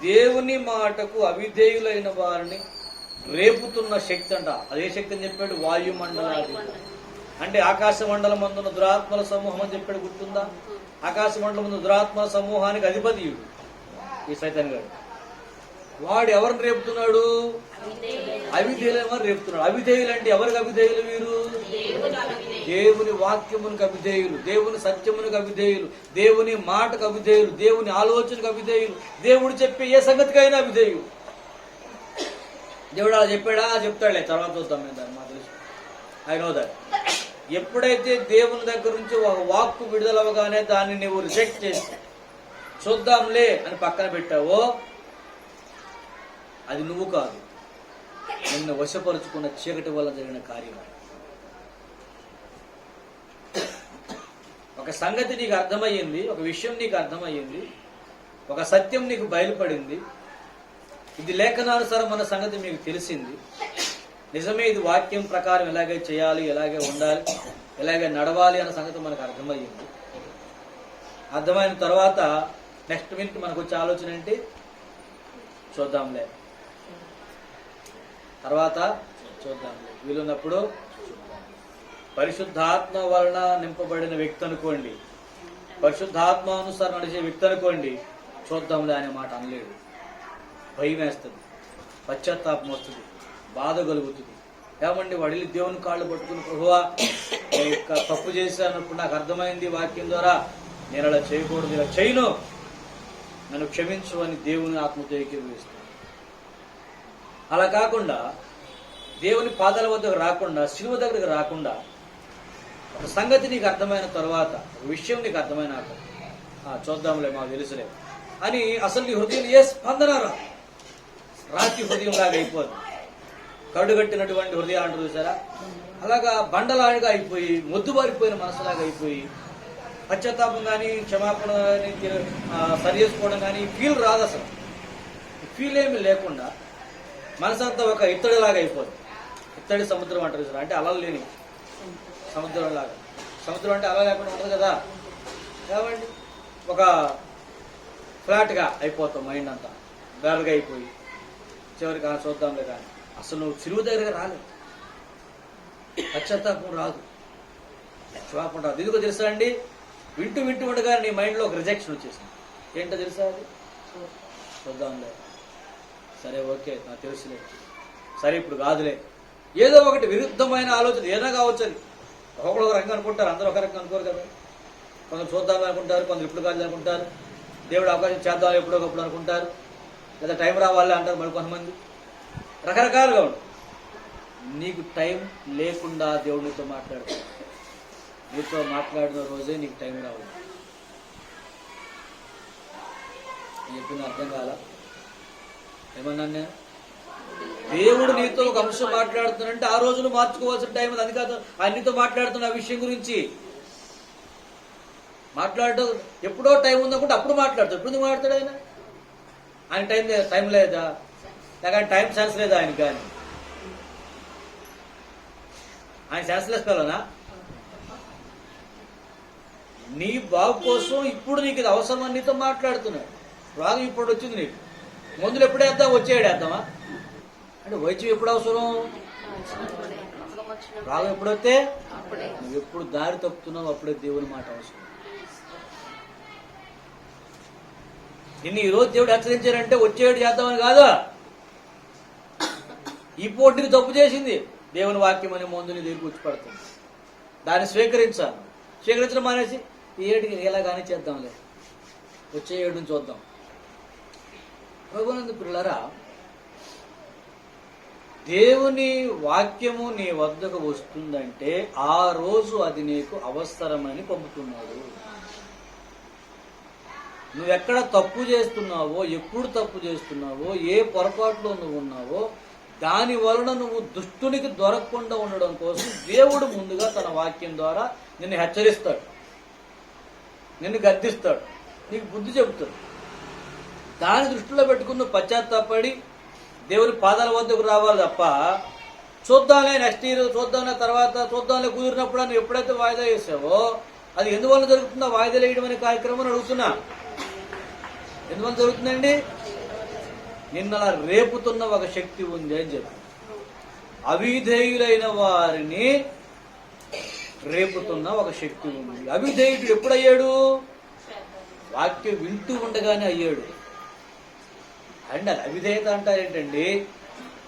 దేవుని మాటకు అవిధేయులైన వారిని రేపుతున్న శక్తి అంట. అదే శక్తి అని చెప్పాడు. వాయుమండలాధిపతి అంటే ఆకాశ మండలం అందున్న దురాత్మల సమూహం అని చెప్పాడు. గుర్తుందా? ఆకాశ మండలం ముందు దురాత్మల సమూహానికి అధిపతియుడు ఈ సైతాన్ గారు. వాడు ఎవరిని రేపుతున్నాడు? అవిధేయులైన వారు రేపుతున్నాడు. అవిధేయులు అంటే ఎవరికి అవిధేయులు? వీరు దేవుని వాక్యమునికి అవిధేయులు, దేవుని సత్యమునికి అవిధేయులు, దేవుని మాటకు అవిధేయులు, దేవుని ఆలోచనకు అవిధేయులు, దేవుడు చెప్పే ఏ సంగతికైనా అవిధేయులు. దేవుడు అలా చెప్పాడా? చెప్తాడులే, తర్వాత చూద్దాం. మేము దాన్ని మాకు తెలుసు, ఐ నో దట్. ఎప్పుడైతే దేవుని దగ్గర నుంచి ఒక వాక్కు విడుదలవగానే దాన్ని నువ్వు రిజెక్ట్ చేసి చూద్దాంలే అని పక్కన పెట్టావో అది నువ్వు కాదు, నిన్ను వశపరుచుకున్న చీకటి వల్ల జరిగిన కార్యం. ఒక సంగతి నీకు అర్థమయ్యింది, ఒక విషయం నీకు అర్థమయ్యింది, ఒక సత్యం నీకు బయలుపడింది, ఇది లేఖనానుసారం అన్న సంగతి మీకు తెలిసింది. నిజమే, ఇది వాక్యం ప్రకారం ఎలాగే చేయాలి, ఎలాగే ఉండాలి, ఎలాగే నడవాలి అన్న సంగతి మనకు అర్థమయ్యింది. అర్థమైన తర్వాత నెక్స్ట్ మినిట్ మనకు వచ్చే ఆలోచన ఏంటి? చూద్దాంలే, తర్వాత చూద్దాంలే, వీలున్నప్పుడు. పరిశుద్ధాత్మ వలన నింపబడిన వ్యక్తి అనుకోండి, పరిశుద్ధాత్మ అనుసారం నడిచే వ్యక్తి అనుకోండి, చూద్దాంలే అనే మాట అనలేడు. భయం వేస్తుంది, పశ్చాత్తాపం వస్తుంది, బాధ కలుగుతుంది. ఏమండి వడిలి దేవుని కాళ్ళు పట్టుకుని, ప్రభువా తప్పు చేశానప్పుడు నాకు అర్థమైంది వాక్యం ద్వారా, నేను అలా చేయకూడదు, ఇలా చేయను, నన్ను క్షమించు అని దేవుని ఆత్మతో ఏకీభవిస్తాను. అలా కాకుండా దేవుని పాదాల వద్దకు రాకుండా, శిలువ దగ్గరకు రాకుండా, ఒక సంగతి నీకు అర్థమైన తర్వాత, ఒక విషయం నీకు అర్థమైనాక చూద్దాంలే, మాకు తెలుసులే అని అసలు నీ హృదయం ఏ స్పందన రాతి హృదయం లాగా అయిపోదు. కడుగట్టినటువంటి హృదయాలు అంటారు చూసారా, అలాగా బండలాగా అయిపోయి, మొద్దుబారిపోయిన మనసులాగా అయిపోయి, పశ్చాత్తాపం కానీ, క్షమాపణ కానీ, సరి చేసుకోవడం కానీ ఫీల్ రాదు. అసలు ఫీల్ ఏమి లేకుండా మనసంతా ఒక ఇత్తడిలాగా అయిపోదు. ఇత్తడి సముద్రం అంటారు చూసారా, అంటే అలలు లేని సముద్రం లాగా. సముద్రం అంటే అలా లేకుండా ఉండదు కదా. ఏమండి ఒక ఫ్లాట్గా అయిపోతాం, మైండ్ అంతా బేరగా అయిపోయి, చివరికి చూద్దాంలే కానీ అసలు నువ్వు చిరువు దగ్గరగా రాలేదు, పశ్చాత్తాపం రాదు, క్షమాపణ రాదు. ఎందుకో తెలుసా అండి, వింటూ ఉండగా నీ మైండ్లో ఒక రిజెక్షన్ వచ్చేసింది. ఏంటో తెలుసా అది? చూద్దాంలే, సరే ఓకే నాకు తెలుసులే, సరే ఇప్పుడు కాదులే, ఏదో ఒకటి విరుద్ధమైన ఆలోచన ఏదైనా కావచ్చు. అది ఒకళ్ళు ఒక రకంగా అనుకుంటారు, అందరూ ఒక రకంగా అనుకోరు కదా. కొందరు చూద్దామని అనుకుంటారు, కొందరు ఇప్పుడు కాదు అనుకుంటారు, దేవుడు అవకాశం చేద్దాం ఎప్పుడొకప్పుడు అనుకుంటారు, లేదా టైం రావాలి అంటారు మరి కొంతమంది. రకరకాలుగా ఉంటుంది. నీకు టైం లేకుండా దేవుడు నీతో మాట్లాడతాడు. నీతో మాట్లాడిన రోజే నీకు టైం రావాలి. చెప్పింది అర్థం కాలా? ఏమన్నా నేను దేవుడు నీతో ఒక అంశం మాట్లాడుతున్నాడంటే ఆ రోజులు మార్చుకోవాల్సిన టైం అది కాదు. ఆయన నీతో మాట్లాడుతున్న ఆ విషయం గురించి మాట్లాడటం ఎప్పుడో టైం ఉందనుకుంటే అప్పుడు మాట్లాడతాడు. ఎప్పుడు మాట్లాడతాడు ఆయన? ఆయన టైం లేదా, లేక టైం సెన్స్ లేదా ఆయన? కానీ ఆయన సెన్స్లెస్ పిల్లనా? నీ బాగు కోసం ఇప్పుడు నీకు ఇది అవసరమని నీతో మాట్లాడుతున్నాడు. రాదు ఇప్పుడు వచ్చింది నీకు, మందులు ఎప్పుడేద్దాం వచ్చేయడేద్దామా అంటే వైద్యం ఎప్పుడు అవసరం? రాదు ఎప్పుడైతే నువ్వు ఎప్పుడు దారి తప్పుతున్నావు అప్పుడే దేవుని మాట అవసరం. నిన్ను ఈరోజు దేవుడు హెచ్చరించారంటే వచ్చేడు చేద్దామని కాదా. ఈ పోటీని తప్పు చేసింది, దేవుని వాక్యం అనే మందుని దగ్గరికి వచ్చి పడుతుంది. దాన్ని స్వీకరించాలి. స్వీకరించడం మానేసి ఈ ఏడుకి ఎలా కానీ చేద్దాంలే, వచ్చే ఏడు నుంచి చూద్దాం. ప్రభునందు పిల్లరా, దేవుని వాక్యము నీ వద్దకు వస్తుందంటే ఆ రోజు అది నీకు అవసరమని పంపుతున్నాడు. నువ్వెక్కడ తప్పు చేస్తున్నావో, ఎప్పుడు తప్పు చేస్తున్నావో, ఏ పొరపాటులో నువ్వు ఉన్నావో దాని వలన నువ్వు దుష్టునికి దొరకకుండా ఉండడం కోసం దేవుడు ముందుగా తన వాక్యం ద్వారా నిన్ను హెచ్చరిస్తాడు, నిన్ను గద్దిస్తాడు, నీకు బుద్ధి చెబుతాడు. దాని దృష్టిలో పెట్టుకుని నువ్వు పశ్చాత్తాపడి దేవుని పాదాల వద్దకు రావాలి తప్ప చూద్దాంలే నెక్స్ట్ ఇయర్ చూద్దాంలే తర్వాత చూద్దాంలే కుదిరినప్పుడు అని ఎప్పుడైతే వాయిదా వేసావో అది ఎందువల్ల జరుగుతుందో వాయిదా వేయడం అనే కార్యక్రమం అడుగుతున్నా. ఎందువల్ల జరుగుతుందండి? నిన్నలా రేపుతున్న ఒక శక్తి ఉంది అని చెప్పి అవిధేయులైన వారిని రేపుతున్న ఒక శక్తి ఉంది. అవిధేయుడు ఎప్పుడయ్యాడు? వాక్యం వింటూ ఉండగానే అయ్యాడు. అండ్ అది అవిధేయత అంటారు ఏంటండి?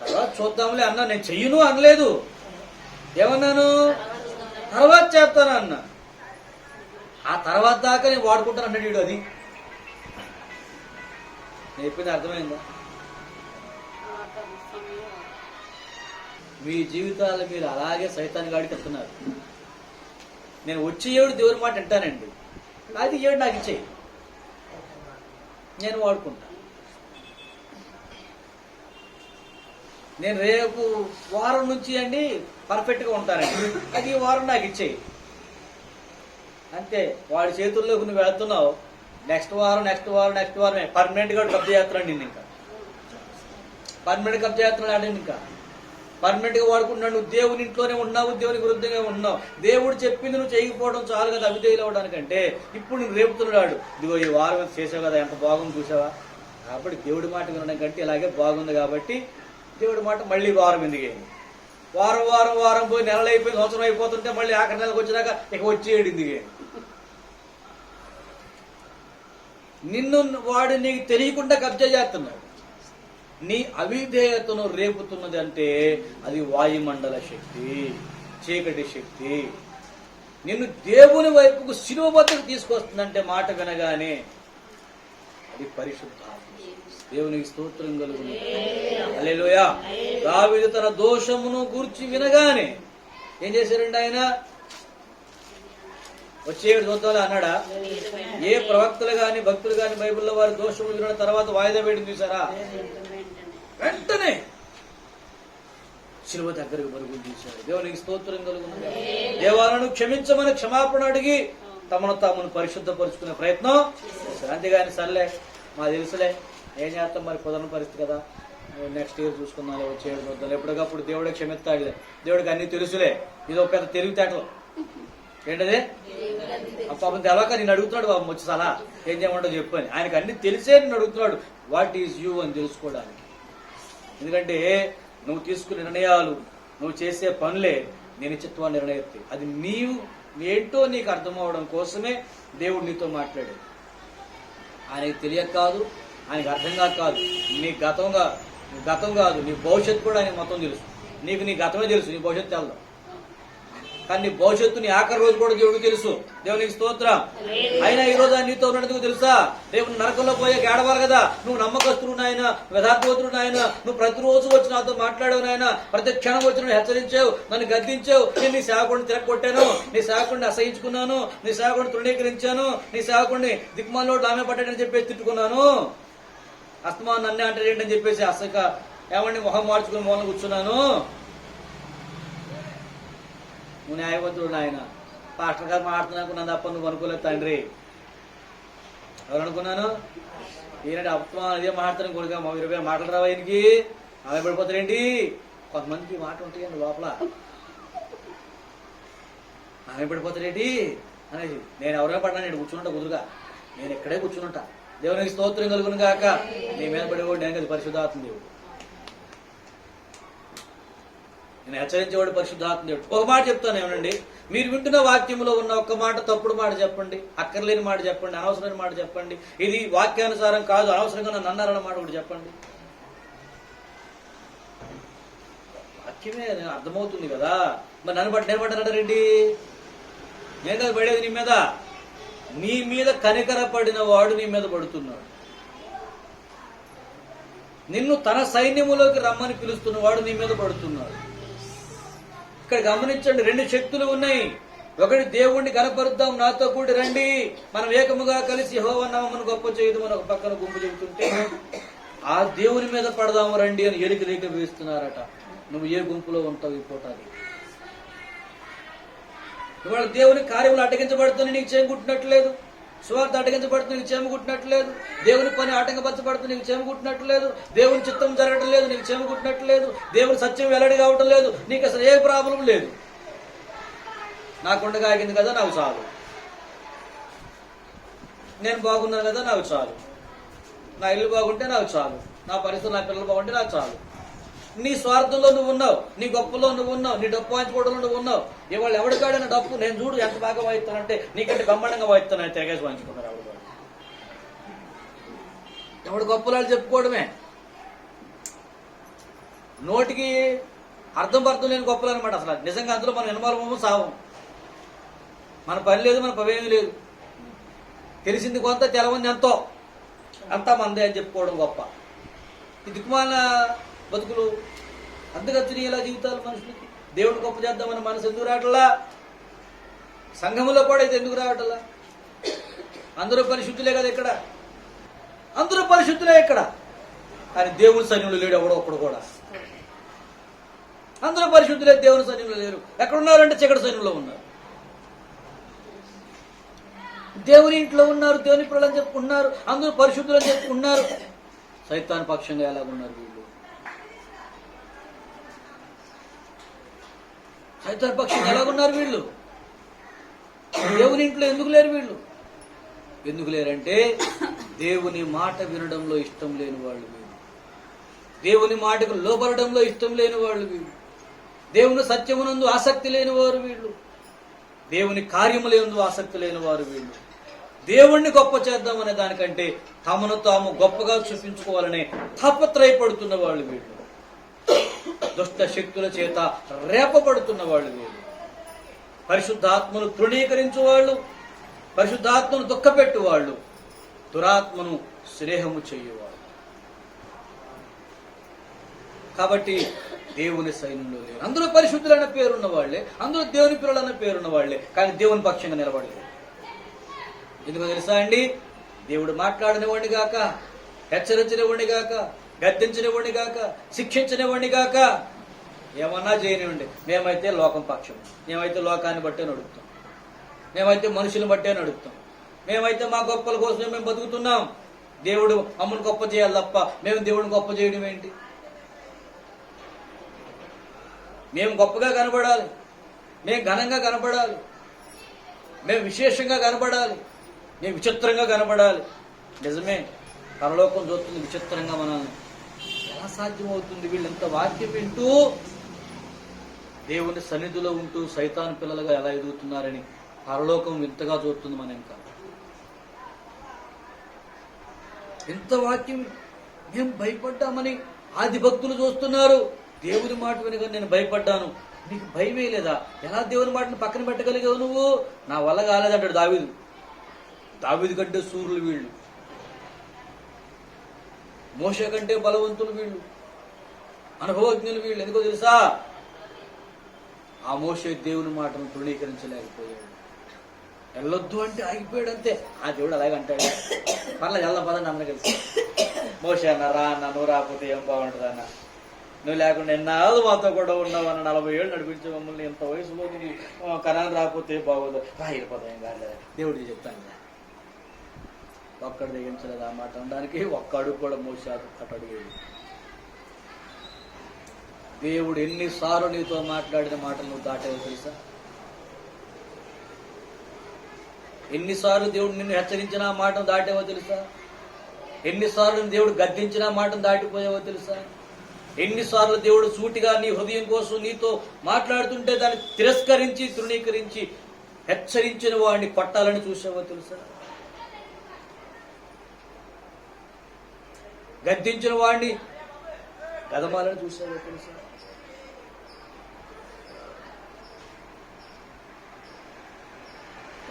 తర్వాత చూద్దాంలే అన్నా, నేను చెయ్యను అనలేదు. ఏమన్నాను? తర్వాత చేస్తాను అన్న. ఆ తర్వాత దాకా నేను వాడుకుంటాను అన్నాడు వీడు. అది నేను చెప్పింది అర్థమైందా? మీ జీవితాల మీరు అలాగే సైతాన్ని గాడికి వస్తున్నారు. నేను వచ్చే ఏడు దేవుని మాట వింటానండి, అది ఏడు నాకు ఇచ్చేయి, నేను వాడుకుంటా. నేను రేపు వారం నుంచి అండి పర్ఫెక్ట్గా ఉంటానండి, అది ఈ వారం నాకు ఇచ్చేయి అంతే. వాడి చేతుల్లోకి నువ్వు వెళ్తున్నావు, నెక్స్ట్ వారమే పర్మనెంట్గా కబ్జా చేస్తున్నాడు నిన్ను. ఇంకా పర్మనెంట్ కబ్జా చేస్తున్నాడు ఆడ ఇంకా పర్మనెంట్గా వాడుకుంటున్నాడు. నువ్వు దేవుని ఇంట్లోనే ఉన్నావు, దేవునికి విరుద్ధంగా ఉన్నావు. దేవుడు చెప్పింది నువ్వు చేయకపోవడం చాలు కదా అవిధేయులు అవ్వడానికంటే. ఇప్పుడు నువ్వు రేపుతున్నాడు, ఇదిగో ఈ వారం చేసావు కదా, ఎంత బాగుంది చూసావా. కాబట్టి దేవుడి మాట వినడం కంటే ఇలాగే బాగుంది కాబట్టి దేవుడి మాట మళ్ళీ వారం ఎందుకే. వారం పోయి నెలలు అయిపోయి సంవత్సరం అయిపోతుంటే మళ్ళీ ఆఖరి నెలకు వచ్చినాక ఇక వచ్చేయడు ఎందుకే. నిన్ను వాడు నీకు తెలియకుండా కబ్జా చేస్తున్నాడు. నీ అవిధేయతను రేపుతున్నది అంటే అది వాయుమండల శక్తి, చీకటి శక్తి. నిన్ను దేవుని వైపుకు శిలువ వద్దకు తీసుకొస్తుందంటే మాట వినగానే అది పరిశుద్ధ. దేవునికి స్తోత్రం కలుగును. హల్లెలూయా. దావీదు తన దోషమును గూర్చి వినగానే ఏం చేశారండి ఆయన? వచ్చేడు చూద్దాంలే అన్నాడా? ఏ ప్రవక్తలు గాని భక్తులు గాని బైబిల్లో వారి దోషములు విన్న తర్వాత వాయిదా వేయడం చూసారా? వెంటనే శిలువ దగ్గరకు పరుగులు తీశాడు. దేవునికి స్తోత్రం కలుగును. దేవాలను క్షమించమని క్షమాపణ అడిగి తమను పరిశుద్ధపరుచుకునే ప్రయత్నం చేశారు. అంతేగాని సర్లే మా తెలుసులే ఏం చేస్తాం, మరి కుదరని పరిస్థితి కదా, నెక్స్ట్ ఇయర్ చూసుకున్నాలో వచ్చేడు చూద్దాం, ఎప్పటికప్పుడు దేవుడే క్షమిస్తాడులే, దేవుడికి అన్ని తెలుసులే, ఇది ఒక పెద్ద తెలివితేటలు ఏంటది. పాపం తెలవక నేను అడుగుతున్నాడు, బాబు వచ్చి సలహా ఏం చేయమంటో చెప్పు అని. ఆయనకు అన్ని తెలిసే నేను అడుగుతున్నాడు, వాట్ ఈజ్ యూ అని తెలుసుకోవడానికి. ఎందుకంటే నువ్వు తీసుకునే నిర్ణయాలు, నువ్వు చేసే పనులే నేను చిత్వాన్ని నిర్ణయిస్తాయి. అది నీవు ఏంటో నీకు అర్థమవడం కోసమే దేవుడు నీతో మాట్లాడాడు. ఆయనకి తెలియక కాదు, ఆయనకు అర్థంగా కాదు. నీ గతం కాదు, నీ భవిష్యత్తు కూడా ఆయనకు మొత్తం తెలుసు. నీకు నీ గతమే తెలుసు, నీ భవిష్యత్తు తెలదు. కానీ నీ భవిష్యత్తు, నీ ఆఖరి రోజు కూడా దేవుడికి తెలుసు. దేవునికి స్తోత్రం. అయినా ఈ రోజు ఆయన నీతో ఉన్నందుకు తెలుసా? రేపు నరకంలో పోయే ఏడవాలి కదా. నువ్వు నమ్మకస్తుడు నాయన, యథార్థవంతుడు నాయన, నువ్వు ప్రతిరోజు వచ్చి నాతో మాట్లాడావు నాయన, ప్రతి క్షణం వచ్చి నువ్వు హెచ్చరించావు, నన్ను గద్దించావు. నేను నీ సేవకుడిని తిరగొట్టాను, నీ సేవకుడిని అసహించుకున్నాను, నీ సేవకుడిని తృణీకరించాను, నీ సేవకుడిని దిక్మాలోడు ఆమె పడ్డాడని చెప్పేసి తిట్టుకున్నాను, అస్తమాన్ నన్నే అంటాడేంటని చెప్పేసి అసక ఏమండి మొహం మార్చుకుని మూలం కూర్చున్నాను. నువ్వు న్యాయవంతుడు నాయన, పాస్టర్ గారు మాట్లాడుతున్నాను తప్ప నువ్వు అనుకోలేదు తండ్రి. ఎవరు అనుకున్నాను? ఈయనంటే అప్తమానం అదే మాట్లాడుతాను కొడుక, 20 మాటలు రావా ఈయనకి, ఆమె పడిపోతారేంటి? కొంతమందికి మాట ఉంటాయండి లోపల, ఆమె పడిపోతారేంటి అనేది. నేను ఎవరైనా పడ్డా నేను కూర్చుంటా కుదురుగా, నేను ఇక్కడే కూర్చుంటా. దేవునికి స్తోత్రం కలుగును గాక. నీ మీద పడేవాడు నేను కదా, పరిశుద్ధాత్మ దేవుడు. నేను హెచ్చరించేవాడు పరిశుద్ధాత్మ దేవుడు. ఒక మాట చెప్తాను ఏమనండి, మీరు వింటున్న వాక్యంలో ఉన్న ఒక్క మాట తప్పుడు మాట చెప్పండి, అక్కర్లేని మాట చెప్పండి, అనవసరమైన మాట చెప్పండి, ఇది వాక్యానుసారం కాదు, అనవసరంగా నన్ను అన్నారన్న మాట కూడా చెప్పండి. వాక్యమే అర్థమవుతుంది కదా. మరి నన్ను బట్టి నేను పడ్డానంటారేంటి? నేను కదా పడేది నీ మీద. నీ మీద కనికరపడిన వాడు నీ మీద పడుతున్నాడు. నిన్ను తన సైన్యములోకి రమ్మని పిలుస్తున్నవాడు నీ మీద పడుతున్నాడు. ఇక్కడ గమనించండి, 2 శక్తులు ఉన్నాయి. ఒకటి దేవుణ్ణి కనపరుద్దాం, నాతో కూడి రండి, మనం ఏకముగా కలిసి యెహోవా నామమును గొప్ప చేయదు అని ఒక పక్కన గుంపు చెబుతుంటే, ఆ దేవుని మీద పడదాము రండి అని ఎలికి వేస్తున్నారట. నువ్వు ఏ గుంపులో ఉంటావు ఈ పూట? ఇవాళ దేవుని కార్యములు అడ్డగించబడుతుంది, నీకు చేమగుట్టినట్లేదు. సువార్త అడ్డగించబడుతుంది, నీకు చేమగుట్టినట్లేదు. దేవుని పని ఆటంకపరచబడుతుంది, నీకు చేమగుట్టినట్లేదు. దేవుని చిత్తం జరగటం లేదు, నీకు చేమగుట్టినట్లేదు. దేవుని సత్యం వెల్లడి కావటం లేదు, నీకు అసలు ఏ ప్రాబ్లం లేదు. నాకుండగా ఆగింది కదా, నాకు చాలు. నేను బాగున్నాను కదా, నాకు చాలు. నా ఇల్లు బాగుంటే నాకు చాలు. నా పరిస్థితులు, నా పిల్లలు బాగుంటే నాకు చాలు. నీ స్వార్థంలో నువ్వు ఉన్నావు, నీ గొప్పలో నువ్వు ఉన్నావు, నీ డప్పు వాయించుకోవడంలో నువ్వు ఉన్నావు. ఇవాళ ఎవడికాడైనా డప్పు నేను చూడు ఎంత బాగా వాయిస్తానంటే నీకంటే బ్రహ్మాండంగా వాయిస్తాను తెగేసి వాయించుకున్నారు. ఎవడు గొప్పలాలు చెప్పుకోవడమే, నోటికి అర్థం లేని గొప్పలు అనమాట. అసలు నిజంగా అందులో మనం ఇన్వాల్వ్ సావం, మన పని లేదు, మన పవేమీ లేదు. తెలిసింది కొంత, తెలవంది ఎంతో, అంతా మందే అని చెప్పుకోవడం గొప్ప. ఈ దిక్కుమాల బతుకులు అందుకచ్చుని ఇలా జీవితాలు మనుషులకి. దేవుడు గొప్ప చేద్దామని మనసు ఎందుకు రావట్లా? సంఘములో కూడా అయితే ఎందుకు రావట్లా? అందరూ పరిశుద్ధులే కదా ఇక్కడ, అందరూ పరిశుద్ధులే ఇక్కడ. కానీ దేవుడి సైన్యులు లేడు ఎవడో ఒక్కడు కూడా. అందరూ పరిశుద్ధులే, దేవుని సైన్యంలో లేరు. ఎక్కడున్నారంటే చీకటి సైన్యంలో ఉన్నారు. దేవుని ఇంట్లో ఉన్నారు, దేవుని పిల్లలని చెప్పుకున్నారు, అందరూ పరిశుద్ధులని చెప్పుకున్నారు. సైతాన్ పక్షంగా ఎలాగున్నారు వీళ్ళు? సైతాన్ పక్షంగా ఎలాగున్నారు వీళ్ళు? దేవుని ఇంట్లో ఎందుకు లేరు వీళ్ళు? ఎందుకు లేరంటే దేవుని మాట వినడంలో ఇష్టం లేని వాళ్ళు వీళ్ళు, దేవుని మాటకు లోబడడంలో ఇష్టం లేని వాళ్ళు వీళ్ళు, దేవుని సత్యమునందు ఆసక్తి లేని వారు వీళ్ళు, దేవుని కార్యములందు ఆసక్తి లేని వారు వీళ్ళు. దేవుణ్ణి గొప్ప చేద్దామనే దానికంటే తమను తాము గొప్పగా చూపించుకోవాలనే తాపత్రయపడుతున్న వాళ్ళు వీళ్ళు. దుష్ట శక్తుల చేత రేపబడుతున్న వాళ్ళు వీళ్ళు. పరిశుద్ధాత్మను తృణీకరించు వాళ్ళు, పరిశుద్ధాత్మను దుఃఖపెట్టు వాళ్ళు, దురాత్మను స్నేహము చెయ్యేవాళ్ళు. కాబట్టి దేవుని సైన్యంలో లేరు. అందరూ పరిశుద్ధులన్న పేరున్న వాళ్లే, అందరూ దేవుని పిల్లలన్న పేరున్న వాళ్లే, కానీ దేవుని పక్షంగా నిలబడలేదు. ఎందుకో తెలుసా అండి? దేవుడు మాట్లాడనివ్వండి గాక, హెచ్చరించనివ్వండి గాక, గద్దించనివ్వండి గాక, శిక్షించనివ్వండి గాక, ఏమన్నా చేయనివ్వండి, మేమైతే లోకం పక్షం, మేమైతే లోకాన్ని బట్టే నడుపుతాం, మేమైతే మనుషులను బట్టే నడుపుతాం, మేమైతే మా గొప్పల కోసమే మేము బతుకుతున్నాం. దేవుడు అమ్మను గొప్ప చేయాలి తప్ప మేము దేవుడిని గొప్ప చేయడం ఏంటి? మేము గొప్పగా కనబడాలి, మేము ఘనంగా కనబడాలి, మేము విశేషంగా కనబడాలి, మేము విచిత్రంగా కనబడాలి. నిజమే, పరలోకం చూస్తుంది విచిత్రంగా మనల్ని. ఎలా సాధ్యమవుతుంది? వీళ్ళంత వాక్యం వింటూ దేవుని సన్నిధిలో ఉంటూ సైతాను పిల్లలుగా ఎలా ఎదుగుతున్నారని పరలోకం వింతగా చూస్తుంది. మనం ఇంకా ఎంత వాక్యం మేము భయపడ్డామని ఆది భక్తులు చూస్తున్నారు. దేవుని మాట వినగా నేను భయపడ్డాను. నీకు భయమే లేదా? ఎలా దేవుని మాటను పక్కన పెట్టగలిగావు నువ్వు? నా వల్ల కాలేదంటాడు దావీదు. దావీదు కంటే సూర్యులు వీళ్ళు, మోషే కంటే బలవంతులు వీళ్ళు, అనుభవజ్ఞులు వీళ్ళు. ఎందుకో తెలుసా? ఆ మోషే దేవుని మాటను తృణీకరించలేకపోయాడు. వెళ్ళొద్దు అంటే ఆగిపోయాడు అంతే. ఆ దేవుడు అలాగే అంటాడు, మళ్ళీ వెళ్ళ పదండి అందరూ కలిసి. మోషే అన్న రా అన్న, నువ్వు రాకపోతే ఏం బాగుంటుంది అన్న, నువ్వు లేకుండా ఎన్నాళ్ళు మాతో కూడా ఉన్నావు అన్న, 40 ఏళ్ళు నడిపించే మమ్మల్ని, ఎంత వయసులో నువ్వు కరాన్ని రాకపోతే బాగోదు, రా వెళ్ళిపోతాం ఏం కాదు దేవుడికి చెప్తాను. ఒక్కడు దిగించలేదు ఆ మాట అనడానికి. ఒక్క అడుగు కూడా మోసే అటు అడిగేది. దేవుడు ఎన్నిసార్లు నీతో మాట్లాడిన మాటలు నువ్వు దాటేవో తెలుసా? ఎన్నిసార్లు దేవుడు నిన్ను హెచ్చరించిన మాటను దాటేవో తెలుసా? ఎన్నిసార్లు దేవుడు గద్దించిన మాటను దాటిపోయావో తెలుసా? ఎన్నిసార్లు దేవుడు సూటిగా నీ హృదయం కోసం నీతో మాట్లాడుతుంటే దాన్ని తిరస్కరించి తృణీకరించి హెచ్చరించిన వాడిని కొట్టాలని చూసావో తెలుసా? గద్దించిన వాడిని గదమాలని చూసావో తెలుసా?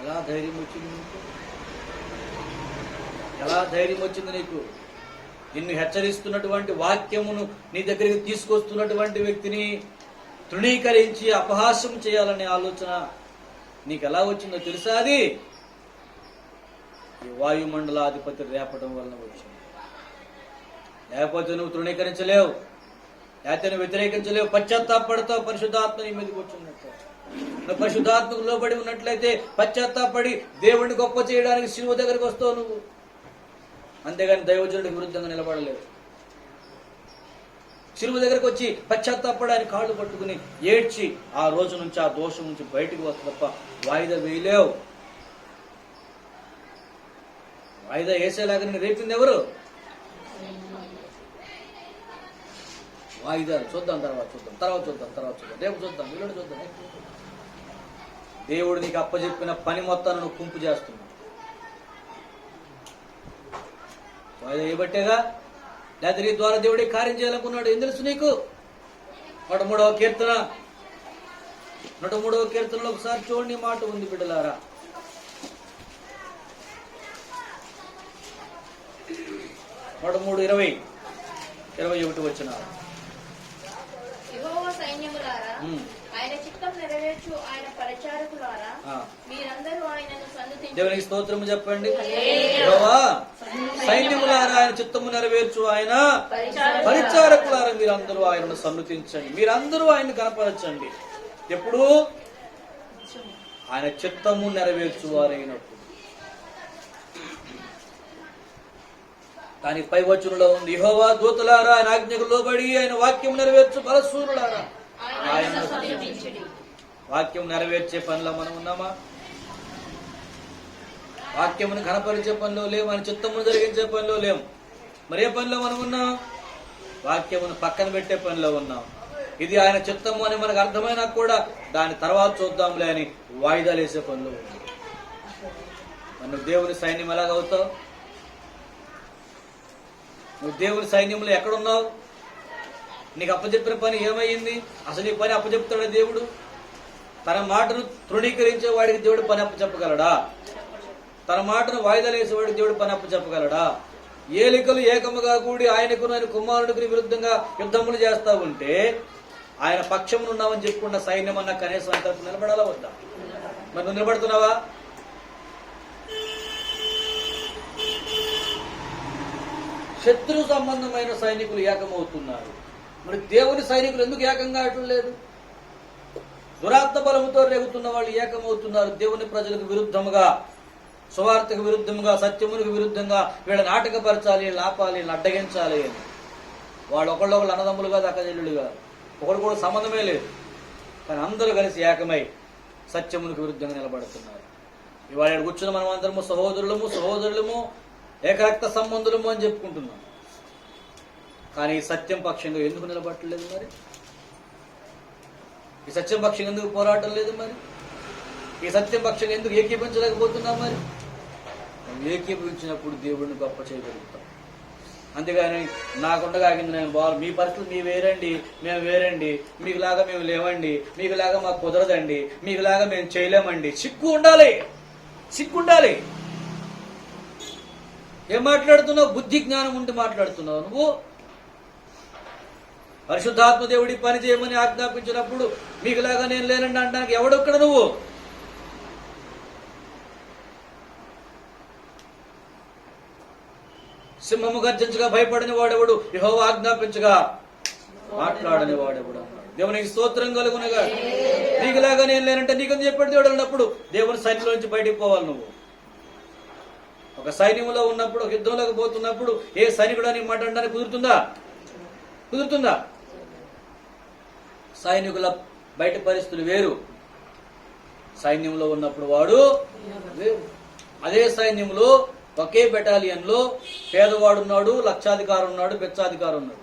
ఎలా ధైర్యం వచ్చింది నీకు? ఎలా ధైర్యం వచ్చింది నీకు? నిన్ను హెచ్చరిస్తున్నటువంటి వాక్యమును నీ దగ్గరికి తీసుకొస్తున్నటువంటి వ్యక్తిని తృణీకరించి అపహాస్యం చేయాలనే ఆలోచన నీకు ఎలా వచ్చిందో తెలుసా? అది ఈ వాయుమండలాధిపతి రేపడం వలన వచ్చింది. లేకపోతే నువ్వు తృణీకరించలేవు, లేకపోతే నువ్వు వ్యతిరేకించలేవు. పశ్చాత్తాపడతావు, పరిశుద్ధాత్మ నీ మీదకి వచ్చినట్టు. నువ్వు పరిశుద్ధాత్మకు లోబడి ఉన్నట్లయితే పశ్చాత్తాపడి దేవుడిని గొప్ప చేయడానికి శిలువ దగ్గరికి వస్తావు నువ్వు. అంతేగాని దైవజనుడికి విరుద్ధంగా నిలబడలేవు. శిలువ దగ్గరకు వచ్చి పశ్చాత్తాపడానికి కాళ్ళు పట్టుకుని ఏడ్చి ఆ రోజు నుంచి, ఆ దోషం నుంచి బయటకు వస్తా తప్ప వాయిదా వేయలేవు. వాయిదా వేసేలాగా నేను రేపింది ఎవరు? వాయిదాలు చూద్దాం, తర్వాత రేపు చూద్దాం, వీళ్ళు చూద్దాం. దేవుడు నీకు అప్పచెప్పిన పని మొత్తాన్ని నువ్వు కుంపు చేస్తున్నావు. వాయిదా వేయబట్టేగా, లేకపోతే నీ ద్వారా దేవుడే కార్యం చేయాలనుకున్నాడు. ఏం తెలుసు నీకు? 103వ కీర్తన 103వ కీర్తనలో ఒకసారి చూడండి, మాట ఉంది బిడ్డలారా. 13:20-21 వచనాలు. యెహోవా సైన్యములారా ఆయన చిత్తం నెరవేర్చు ఆయన పరిచారకులారా ఆ. మీరందరూ ఆయనను సన్నుతించు. దేవునికి స్తోత్రము చెప్పండి. యెహోవా సైన్యములారా ఆయన చిత్తము నెరవేర్చు ఆయన పరిచారకులారా మీరందరూ ఆయనను సన్నుతించండి. మీరందరూ ఆయన్ని కనపరచండి. ఎప్పుడు? ఆయన చిత్తము నెరవేర్చువారైనప్పుడు. దాని పై వచనంలో ఉంది, యెహోవా దూతలారా ఆయన ఆజ్ఞకు లోబడి ఆయన వాక్యం నెరవేర్చు బలశూరులారా ఆయన సన్నుతించుడి. వాక్యం నెరవేర్చే పనిలో మనం ఉన్నామా? వాక్యమును కనపరిచే పనిలో లేము, ఆయన చిత్తమును జరిగించే పనిలో లేము. మరి ఏ పనిలో మనం ఉన్నాం? వాక్యమును పక్కన పెట్టే పనిలో ఉన్నాం. ఇది ఆయన చిత్తము అని మనకు అర్థమైనా కూడా దాని తర్వాత చూద్దాంలే అని వాయిదాలు వేసే పనిలో ఉన్నాం. మరి నువ్వు దేవుని సైన్యం ఎలాగవుతావు? నువ్వు దేవుని సైన్యంలో ఎక్కడున్నావు? నీకు అప్పచెప్పిన పని ఏమైంది? అసలు ఈ పని అప్పచెప్తాడా దేవుడు? తన మాటను తృణీకరించే వాడికి దేవుడు పని అప్పచెప్పగలడా? తన మాటను వాయిదాలు వేసేవాడికి దేవుడు పని అప్పచెప్పగలడా? ఏలికలు ఏకముగా కూడి ఆయనకు ఆయన కుమారుడికి విరుద్ధంగా యుద్ధములు చేస్తా ఉంటే ఆయన పక్షమును ఉన్నామని చెప్పుకున్న సైన్యం అన్న కనీసం ఆయన తరపు నిలబడాలా వద్దా? మరి నువ్వు నిలబడుతున్నావా? శత్రు సంబంధమైన సైనికులు ఏకమవుతున్నారు. మరి దేవుని సైనికులు ఎందుకు ఏకంగా లేదు? దురాత్మ బలముతో రేగుతున్న వాళ్ళు ఏకమవుతున్నారు. దేవుని ప్రజలకు విరుద్ధముగా, సువార్తకు విరుద్ధంగా, సత్యమునికి విరుద్ధంగా వీళ్ళని నాటకపరచాలి, లాపాలి, వీళ్ళని అడ్డగించాలి అని. వాళ్ళు ఒకళ్ళొకళ్ళు అన్నదమ్ములు కాదు, అక్కజల్లులు కాదు, ఒకడు కూడా సంబంధమే లేదు. కానీ అందరూ కలిసి ఏకమై సత్యమునికి విరుద్ధంగా నిలబడుతున్నారు. ఇవాళ కూర్చున్న మనం అందరము సహోదరులము ఏకరక్త సంబంధులము అని చెప్పుకుంటున్నాం. కానీ ఈ సత్యం పక్షంగా ఎందుకు నిలబడట్లేదు? మరి ఈ సత్యం పక్షంగా ఎందుకు పోరాటం లేదు? మరి ఈ సత్యం పక్షంగా ఎందుకు ఏకీపించలేకపోతున్నాం? మరి ఏకీపించినప్పుడు దేవుడిని గొప్ప చేయగలుగుతాం. అంతేగాని నాకుండగా ఆగింది నేను బాగా, మీ పరిస్థితులు మీ వేరండి, మేము వేరండి, మీకులాగా మేము లేవండి, మీకులాగా మాకు కుదరదండి, మీకులాగా మేము చేయలేమండి. సిగ్గు ఉండాలి. ఏం మాట్లాడుతున్నావు? బుద్ధి జ్ఞానం ఉండి మాట్లాడుతున్నావు. నువ్వు పరిశుద్ధాత్మ దేవుడి పని చేయమని ఆజ్ఞాపించినప్పుడు మీకులాగా నేను లేనండి అనడానికి ఎవడొక్కడ? నువ్వు సింహము గర్జించగా భయపడని వాడెవడు? యెహోవా ఆజ్ఞాపించగా మాట్లాడని వాడెవడు? దేవునికి స్తోత్రం కలుగునగా. నీకులాగా నేను లేనంటే నీకని చెప్పాడు దేవుడు అన్నప్పుడు దేవుని సైన్యంలో నుంచి బయటికి పోవాలి. నువ్వు ఒక సైన్యంలో ఉన్నప్పుడు, ఒక యుద్ధంలోకి పోతున్నప్పుడు ఏ సైనికుడు అని మాట్లాడడానికి కుదురుతుందా? సైనికుల బయట పరిస్థితులు వేరు, సైన్యంలో ఉన్నప్పుడు వాడు వేరు. అదే సైన్యంలో ఒకే బెటాలియన్ లో పేదవాడు ఉన్నాడు, లక్షాధికారి ఉన్నాడు, బెచ్చాధికారి ఉన్నాడు.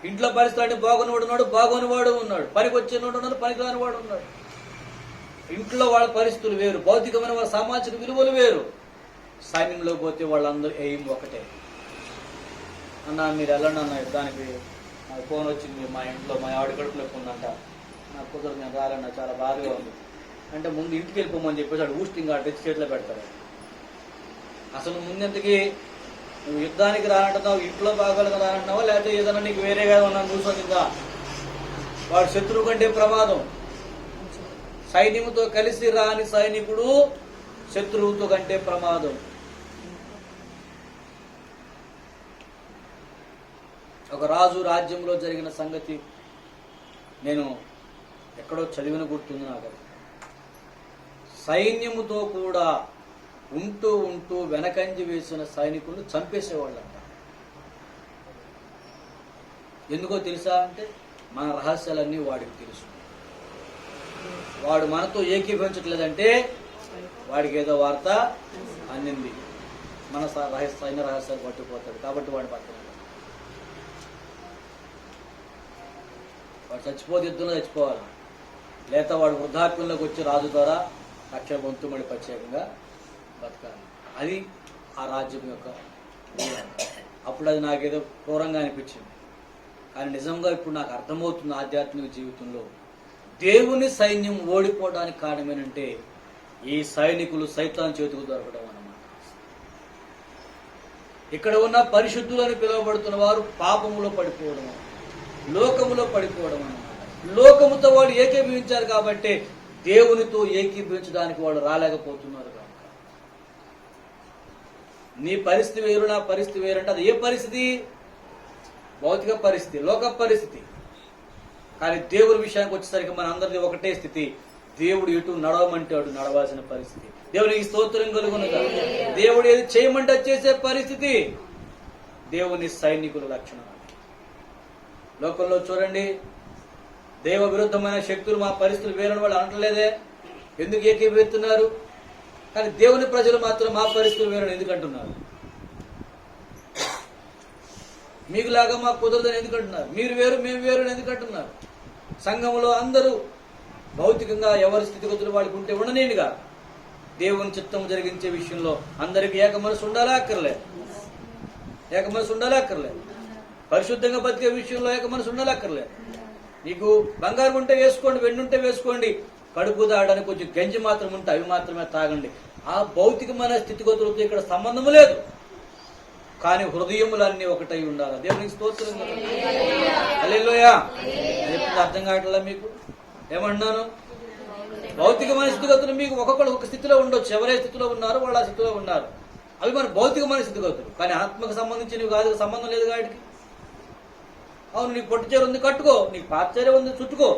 ఇంట్లో పరిస్థితులు అంటే బాగున్నవాడు ఉన్నాడు, బాగోనివాడు ఉన్నాడు, పనికి వచ్చినవాడు ఉన్నాడు, పనికి రానివాడు ఉన్నాడు. ఇంట్లో వాళ్ళ పరిస్థితులు వేరు, భౌతికమైన వాళ్ళ సామాజిక విలువలు వేరు. సైన్యంలో పోతే వాళ్ళందరూ ఎయిమ్ ఒకటే. అన్న మీరు వెళ్ళండి అన్న యుద్ధానికి, నాకు ఫోన్ వచ్చింది, మా ఇంట్లో మా ఆవిడ కడుపులో ఉందంట, నాకు కుదరదు, నేను రాలన్నా, చాలా బాధగా ఉంది అంటే ముందు ఇంటికి వెళ్ళిపోమని చెప్పేసి వాడు ఊస్టింగ్ ఆ తెచ్చి చేతిలో పెడతాడు. అసలు ముందెంతకి నువ్వు యుద్ధానికి రానంటున్నావు, ఇంట్లో బాగోలుగా రానంటున్నావా, లేకపోతే ఏదైనా నీకు వేరేగా ఉన్నాను కూర్చొనిందా? వాడు శత్రువు కంటే ప్రమాదం. సైన్యముతో కలిసి రాని సైనికుడు శత్రువుతో కంటే ప్రమాదం. ఒక రాజు రాజ్యంలో జరిగిన సంగతి నేను ఎక్కడో చదివిన గుర్తుంది నాకు. సైన్యముతో కూడా ఉంటూ వెనకంజి వేసిన సైనికులను చంపేసేవాళ్ళంట. ఎందుకో తెలుసా అంటే మన రహస్యాలన్నీ వాడికి తెలుసు. వాడు మనతో ఏకీభవించట్లేదంటే వాడికి ఏదో వార్త అందింది, మన సైన్య రహస్యాలు పట్టుకుపోతాడు. కాబట్టి వాడి పక్కన వాడు చచ్చిపోతే యుద్ధంలో చచ్చిపోవాలి, లేదా వాడు వృద్ధాప్యంలోకి వచ్చి రాజు ద్వారా రక్ష పొందుమడి ప్రత్యేకంగా బతకాలి. అది ఆ రాజ్యం యొక్క. అప్పుడు అది నాకేదో క్రూరంగా అనిపించింది. కానీ నిజంగా ఇప్పుడు నాకు అర్థమవుతుంది ఆధ్యాత్మిక జీవితంలో దేవుని సైన్యం ఓడిపోవడానికి కారణమేనంటే ఈ సైనికులు సైతాన్ చేతుకు దొరకడం అన్నమాట. ఇక్కడ ఉన్న పరిశుద్ధులని పిలువబడుతున్న వారు పాపములో పడిపోవడం, లోకములో పడిపోవడం అన్నమాట. లోకముతో వాళ్ళు ఏకీభవించారు కాబట్టి దేవునితో ఏకీభవించడానికి వాళ్ళు రాలేకపోతున్నారు. కనుక నీ పరిస్థితి వేరు, నా పరిస్థితి వేరు అంటే అది ఏ పరిస్థితి? భౌతిక పరిస్థితి, లోక పరిస్థితి. కానీ దేవుడి విషయానికి వచ్చేసరికి మన అందరిది ఒకటే స్థితి. దేవుడు ఎటు నడవమంటే అటు నడవాల్సిన పరిస్థితి. దేవునికి స్తోత్రం కలుగునుగా. దేవుడు ఏది చేయమంటే చేసే పరిస్థితి. దేవుని సైనికుల లక్షణం. లోకంలో చూడండి, దైవ విరుద్ధమైన శక్తులు మా పరిస్థితులు వేరని వాళ్ళు అనట్లేదే. ఎందుకు ఏకీభవిస్తున్నారు? కానీ దేవుని ప్రజలు మాత్రం మా పరిస్థితులు వేరని ఎందుకు అంటున్నారు? మీకులాగా మాకు కుదరదని ఎందుకు అంటున్నారు? మీరు వేరు మేము వేరు అని ఎందుకు అంటున్నారు? సంఘంలో అందరూ భౌతికంగా ఎవరి స్థితిగతులు వాడికి ఉంటే ఉండనేనుగా. దేవుని చిత్తం జరిగించే విషయంలో అందరికీ ఏక మనసు ఉండాలా అక్కర్లే? ఏక మనసు ఉండాలా అక్కర్లే? పరిశుద్ధంగా బతికే విషయంలో ఏక మనసు ఉండాలా అక్కర్లే? నీకు బంగారం ఉంటే వేసుకోండి, వెండి ఉంటే వేసుకోండి, కడుపు తాగడానికి కొంచెం గంజి మాత్రం ఉంటే అవి మాత్రమే తాగండి. ఆ భౌతికమైన స్థితిగతులతో ఇక్కడ సంబంధం లేదు. కానీ హృదయములన్నీ ఒకటై ఉండాలి. దేవునికి స్తోత్రం. హల్లెలూయా. అర్థం కావట్లా మీకు? ఏమంటున్నాను? భౌతికమైన స్థితిగతులు మీకు ఒక్కొక్కరు ఒక స్థితిలో ఉండొచ్చు. ఎవరే స్థితిలో ఉన్నారో వాళ్ళు ఆ స్థితిలో ఉన్నారు. అవి మన భౌతికమైన స్థితిగతులు. కానీ ఆత్మకు సంబంధించినవి కాదు, సంబంధం లేదు వాటికి. అవును, నీకు పొట్టి చీర ఉంది కట్టుకో, నీకు పాత చీర ఉంది చుట్టుకో,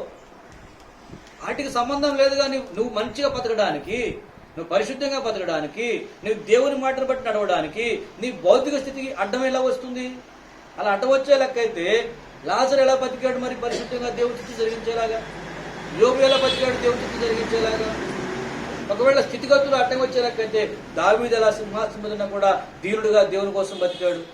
వాటికి సంబంధం లేదు. కానీ నువ్వు మంచిగా బతకడానికి, నువ్వు పరిశుద్ధంగా బతకడానికి, నువ్వు దేవుని మాటను బట్టి నడవడానికి నీ భౌతిక స్థితికి అడ్డం ఎలా వస్తుంది? అలా అడ్డం వచ్చే లెక్కైతే లాజరు ఎలా బతికాడు మరి పరిశుద్ధంగా దేవుని స్థితి జరిగించేలాగా? యోబు ఎలా బతికాడు దేవుని స్థితి జరిగించేలాగా? ఒకవేళ స్థితిగతులు అడ్డం వచ్చే లెక్కైతే దావీదు ఎలా సింహాసనం మీద కూడా దీనుడుగా దేవుని కోసం బతికాడు?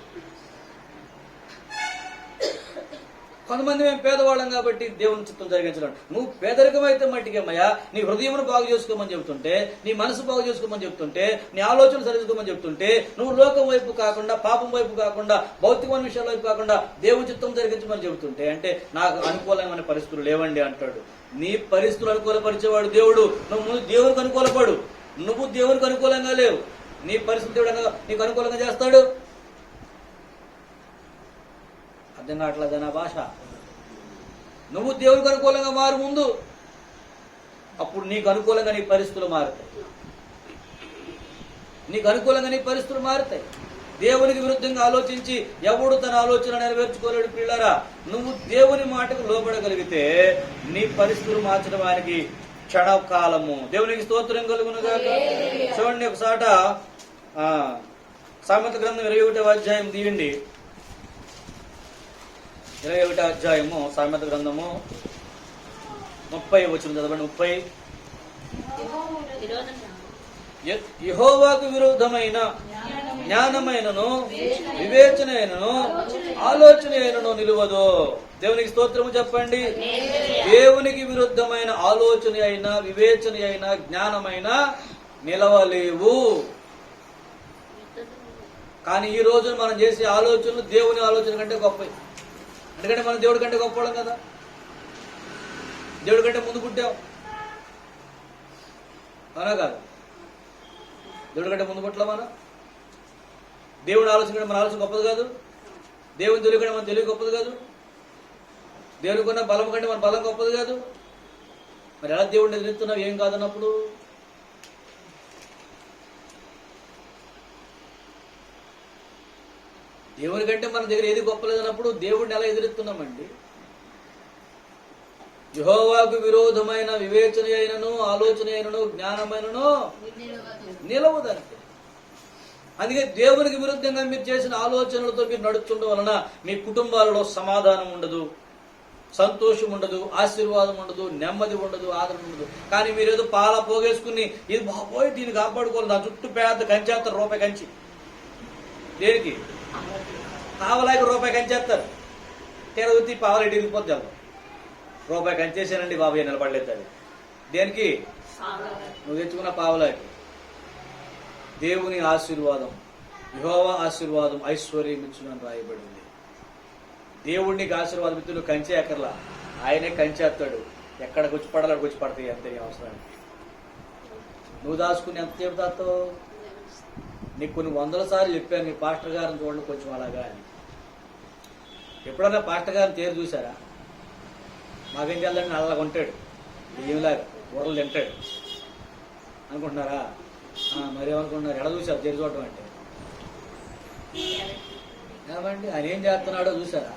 కొంతమంది మేము పేదవాళ్ళం కాబట్టి దేవుని చిత్తం జరిగించడం. నువ్వు పేదరికం అయితే మట్టికేమయ్యా, నీ హృదయమును బాగు చేసుకోమని చెబుతుంటే, నీ మనసు బాగు చేసుకోమని చెప్తుంటే, నీ ఆలోచనలు సరిచుకోమని చెప్తుంటే, నువ్వు లోకం వైపు కాకుండా, పాపం వైపు కాకుండా, భౌతికమైన విషయాల వైపు కాకుండా దేవుని చిత్తం జరిగించమని చెబుతుంటే, అంటే నాకు అనుకూలమైన పరిస్థితులు లేవండి అంటాడు. నీ పరిస్థితులు అనుకూలపరిచేవాడు దేవుడు. నువ్వు ముందు దేవునికి అనుకూలపడు. నువ్వు దేవునికి అనుకూలంగా లేవు, నీ పరిస్థితి దేవుడు నీకు అనుకూలంగా చేస్తాడు. అర్థం కావట్లేదా నా భాష? నువ్వు దేవునికి అనుకూలంగా మారు ముందు, అప్పుడు నీకు అనుకూలంగా నీ పరిస్థితులు మారుతాయి. నీకు అనుకూలంగా నీ పరిస్థితులు మారుతాయి. దేవునికి విరుద్ధంగా ఆలోచించి ఎవడు తన ఆలోచన నెరవేర్చుకోలేడు. పిల్లరా, నువ్వు దేవుని మాటకు లోబడగలిగితే నీ పరిస్థితులు మార్చడానికి క్షణకాలము. దేవునికి స్తోత్రం కలుగునుగాక. చూడండి ఒకసాట సామెత గ్రంథం 21వ అధ్యాయం తీయండి. 21వ అధ్యాయము సామెత గ్రంథము 30 వచనం చదవండి. 30. యెహోవాకు విరోధమైన జ్ఞానమైనను వివేచనైనను ఆలోచనైనను నిలువదు. దేవునికి స్తోత్రము చెప్పండి. దేవునికి విరుద్ధమైన ఆలోచన అయినా, వివేచన అయినా, జ్ఞానమైన నిలవలేవు. కానీ ఈ రోజు మనం చేసే ఆలోచనలు దేవుని ఆలోచన కంటే గొప్పవి. ఎందుకంటే మనం దేవుడి కంటే గొప్పవాళ్ళం కదా, దేవుడి కంటే ముందు పుట్టాం, అవునా కాదు? దేవుడి కంటే ముందు పుట్టలా మనం? దేవుడి ఆలోచన కంటే మన ఆలోచన గొప్పది కాదు. దేవుని తెలివి కంటే మన తెలివి గొప్పది కాదు. దేవునికి ఉన్న బలం కంటే మన బలం గొప్పది కాదు. మరి ఎలా దేవుడిని ఎదురుతున్నావు ఏం కాదన్నప్పుడు? దేవుని కంటే మన దగ్గర ఏది గొప్పలేదన్నప్పుడు దేవుడిని ఎలా ఎదురెత్తున్నామండి? యెహోవాకు విరోధమైన వివేచన అయినను, ఆలోచన అయినను, జ్ఞానమైనను నిలవదంటే. అందుకే దేవునికి విరుద్ధంగా మీరు చేసిన ఆలోచనలతో మీరు నడుస్తుండడం వలన మీ కుటుంబాలలో సమాధానం ఉండదు, సంతోషం ఉండదు, ఆశీర్వాదం ఉండదు, నెమ్మది ఉండదు, ఆదరణ ఉండదు. కానీ మీరేదో పాల పోగేసుకుని ఇది బాబోయ్ దీన్ని కాపాడుకోవాలి, నా చుట్టూ పెద్ద కంచేస్తారు, రూపాయి కంచి. దేనికి? పావలాకి రూపాయి కంచేస్తారు. తెరవతి పావలాకి ఇరిగిపోద్దాం. రూపాయి కంచేసానండి బాబాయ్ నిలబడలేదు. దేనికి? నువ్వు తెచ్చుకున్న పావలాకి. దేవుని ఆశీర్వాదం, యెహోవా ఆశీర్వాదం ఐశ్వర్యం ఇచ్చునని రాయబడింది. దేవుడు నీకు ఆశీర్వాదం ఇచ్చి నువ్వు కంచే ఎక్కర్లా, ఆయనే కంచేస్తాడు. ఎక్కడికి వచ్చి పడాలి అక్కడికి వచ్చి పడతాయి అంతే అవసరానికి. నువ్వు దాచుకుని ఎంతసేపు దాస్తావు? నీకు కొన్ని 100 సార్లు చెప్పాను నీ పాస్టర్ గారిని చూడండి కొంచెం అలాగా అని. ఎప్పుడన్నా పాస్టర్ గారిని తేరు చూసారా? మాకేం చేయాలంటే అలా కొంటాడు ఏమిలాగా కూరలు తింటాడు అనుకుంటున్నారా? మరి ఏమనుకుంటున్నారు? ఎడ చూసారు జరి చూడటం అంటే ఏమండి ఆయన ఏం చేస్తున్నాడో చూసారా?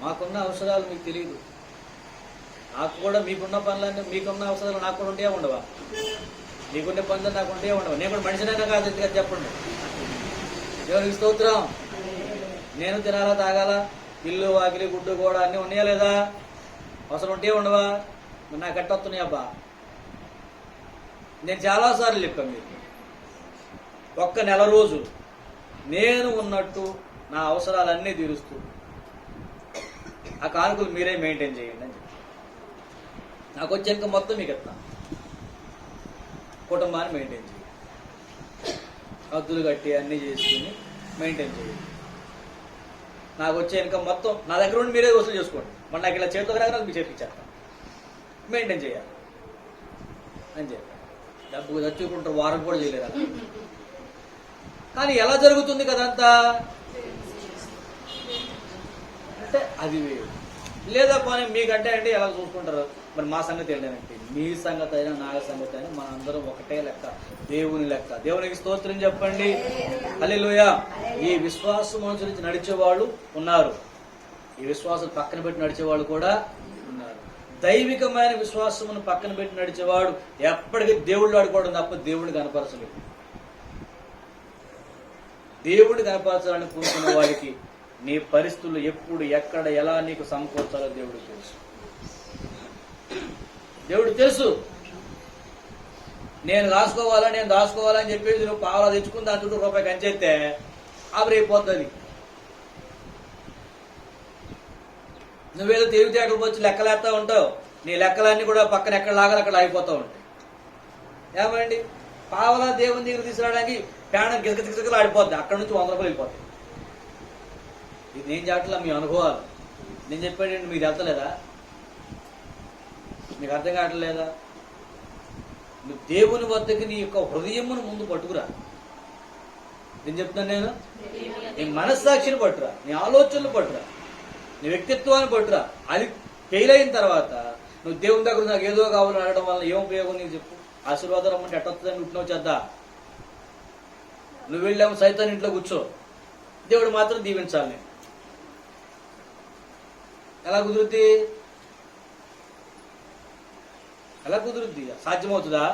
మాకున్న అవసరాలు మీకు తెలియదు, నాకు కూడా మీకున్న పనులన్నీ మీకున్న అవసరాలు నాకు కూడా ఉంటే ఉండవా? నీకుండే పనులు నాకు ఉంటే ఉండవా? నేను కూడా మనిషినైనా కాదు ఎందుకు చెప్పండి. దేవునికి స్తోత్రం. నేను తినాలా తాగాలా, ఇల్లు వాకిలి గుడ్డు కూడా అన్నీ ఉన్నాయా లేదా? అవసరం ఉంటే ఉండవా? నాకు ఎట్ట వస్తున్నాయి అబ్బా? నేను చాలాసార్లు చెప్పాను మీకు, ఒక్క నెల రోజులు నేను ఉన్నట్టు నా అవసరాలన్నీ తీరుస్తూ ఆ కానుకలు మీరే మెయింటైన్ చేయండి అని చెప్పి నాకు వచ్చే ఇంకా మొత్తం మీకు ఎత్తా కుటుంబాన్ని మెయింటైన్ చేయండి, అద్దులు కట్టి అన్నీ చేసుకుని మెయింటైన్ చేయండి. నాకు వచ్చే ఇన్కమ్ మొత్తం నా దగ్గర ఉండి మీరే వసూలు చేసుకోండి. మరి నాకు ఇలా చేతితో రాగా నాకు మీ చేతికి ఇచ్చేస్తాను, మెయింటైన్ చేయాలి అని చెప్పి. డబ్బు తెచ్చుకుంటారు, వారం కూడా చేయలేరు అలా. కానీ ఎలా జరుగుతుంది కదంతా అంటే అది వేరు. లేదా పోనీ మీకంటే అంటే ఎలా చూసుకుంటారు? మరి మా సంగతి ఏంటంటే మీ సంగతి అయినా నా సంగతి అయినా మన అందరం ఒకటే లెక్క, దేవుని లెక్క. దేవునికి స్తోత్రం చెప్పండి. హల్లెలూయా. ఈ విశ్వాసం అనుసరించి నడిచేవాళ్ళు ఉన్నారు, ఈ విశ్వాసం పక్కన పెట్టి నడిచేవాళ్ళు కూడా ఉన్నారు. దైవికమైన విశ్వాసమును పక్కన పెట్టి నడిచేవాడు ఎప్పటికీ దేవుళ్ళు ఆడుకోవడం తప్ప దేవుడిని కనపరచలేదు. దేవుడిని కనపరచాలని కోరుకున్న వాడికి నీ పరిస్థితులు ఎప్పుడు ఎక్కడ ఎలా నీకు సమకూర్చాలో దేవుడికి తెలుసు. దేవుడికి తెలుసు. నేను దాచుకోవాలని చెప్పేసి నువ్వు పావలా తెచ్చుకుని దాని చుట్టూ రూపాయి కంచేస్తే ఆవిరైపోతుంది. నువ్వేదో తెలివితేటలు వచ్చి లెక్కలేస్తా ఉంటావు, నీ లెక్కలన్నీ కూడా పక్కన ఎక్కడ లాగాలి అక్కడ ఆగిపోతూ ఉంటాయి. ఏమండి పావలా దేవుని దగ్గర తీసుకురావడానికి ప్రాణం గిసగిసలు ఆడిపోద్ది, అక్కడ నుంచి 100 రూపాయలు వెళ్ళిపోతాయి. ఇది నేను చెప్పట్లా, మీ అనుభవాలు నేను చెప్పాడండి. మీకు వెళ్తలేదా? మీకు అర్థం కావట్లేదా? నువ్వు దేవుని వద్దకి నీ యొక్క హృదయమును ముందు పట్టుకురా. నేను చెప్తున్నాను, నీ మనస్సాక్షిని పట్టురా, నీ ఆలోచనలు పట్టురా, నీ వ్యక్తిత్వాన్ని పట్టురా. అది ఫెయిల్ అయిన తర్వాత నువ్వు దేవుని దగ్గర నాకు ఏదో కావాలని అడగడం వల్ల ఏం ఉపయోగం నీకు చెప్పు? ఆశీర్వాదం రమ్మంటే ఎట్టొస్తుందని ఉంటున్నావు చేద్దా? నువ్వు వెళ్ళాము సైతాన్ ఇంట్లో కూర్చో, దేవుడు మాత్రం దీవించాలి. నేను ఎలా కుదురుద్ది? ఎలా కుదురుద్ది? సాధ్యమవుతుందా?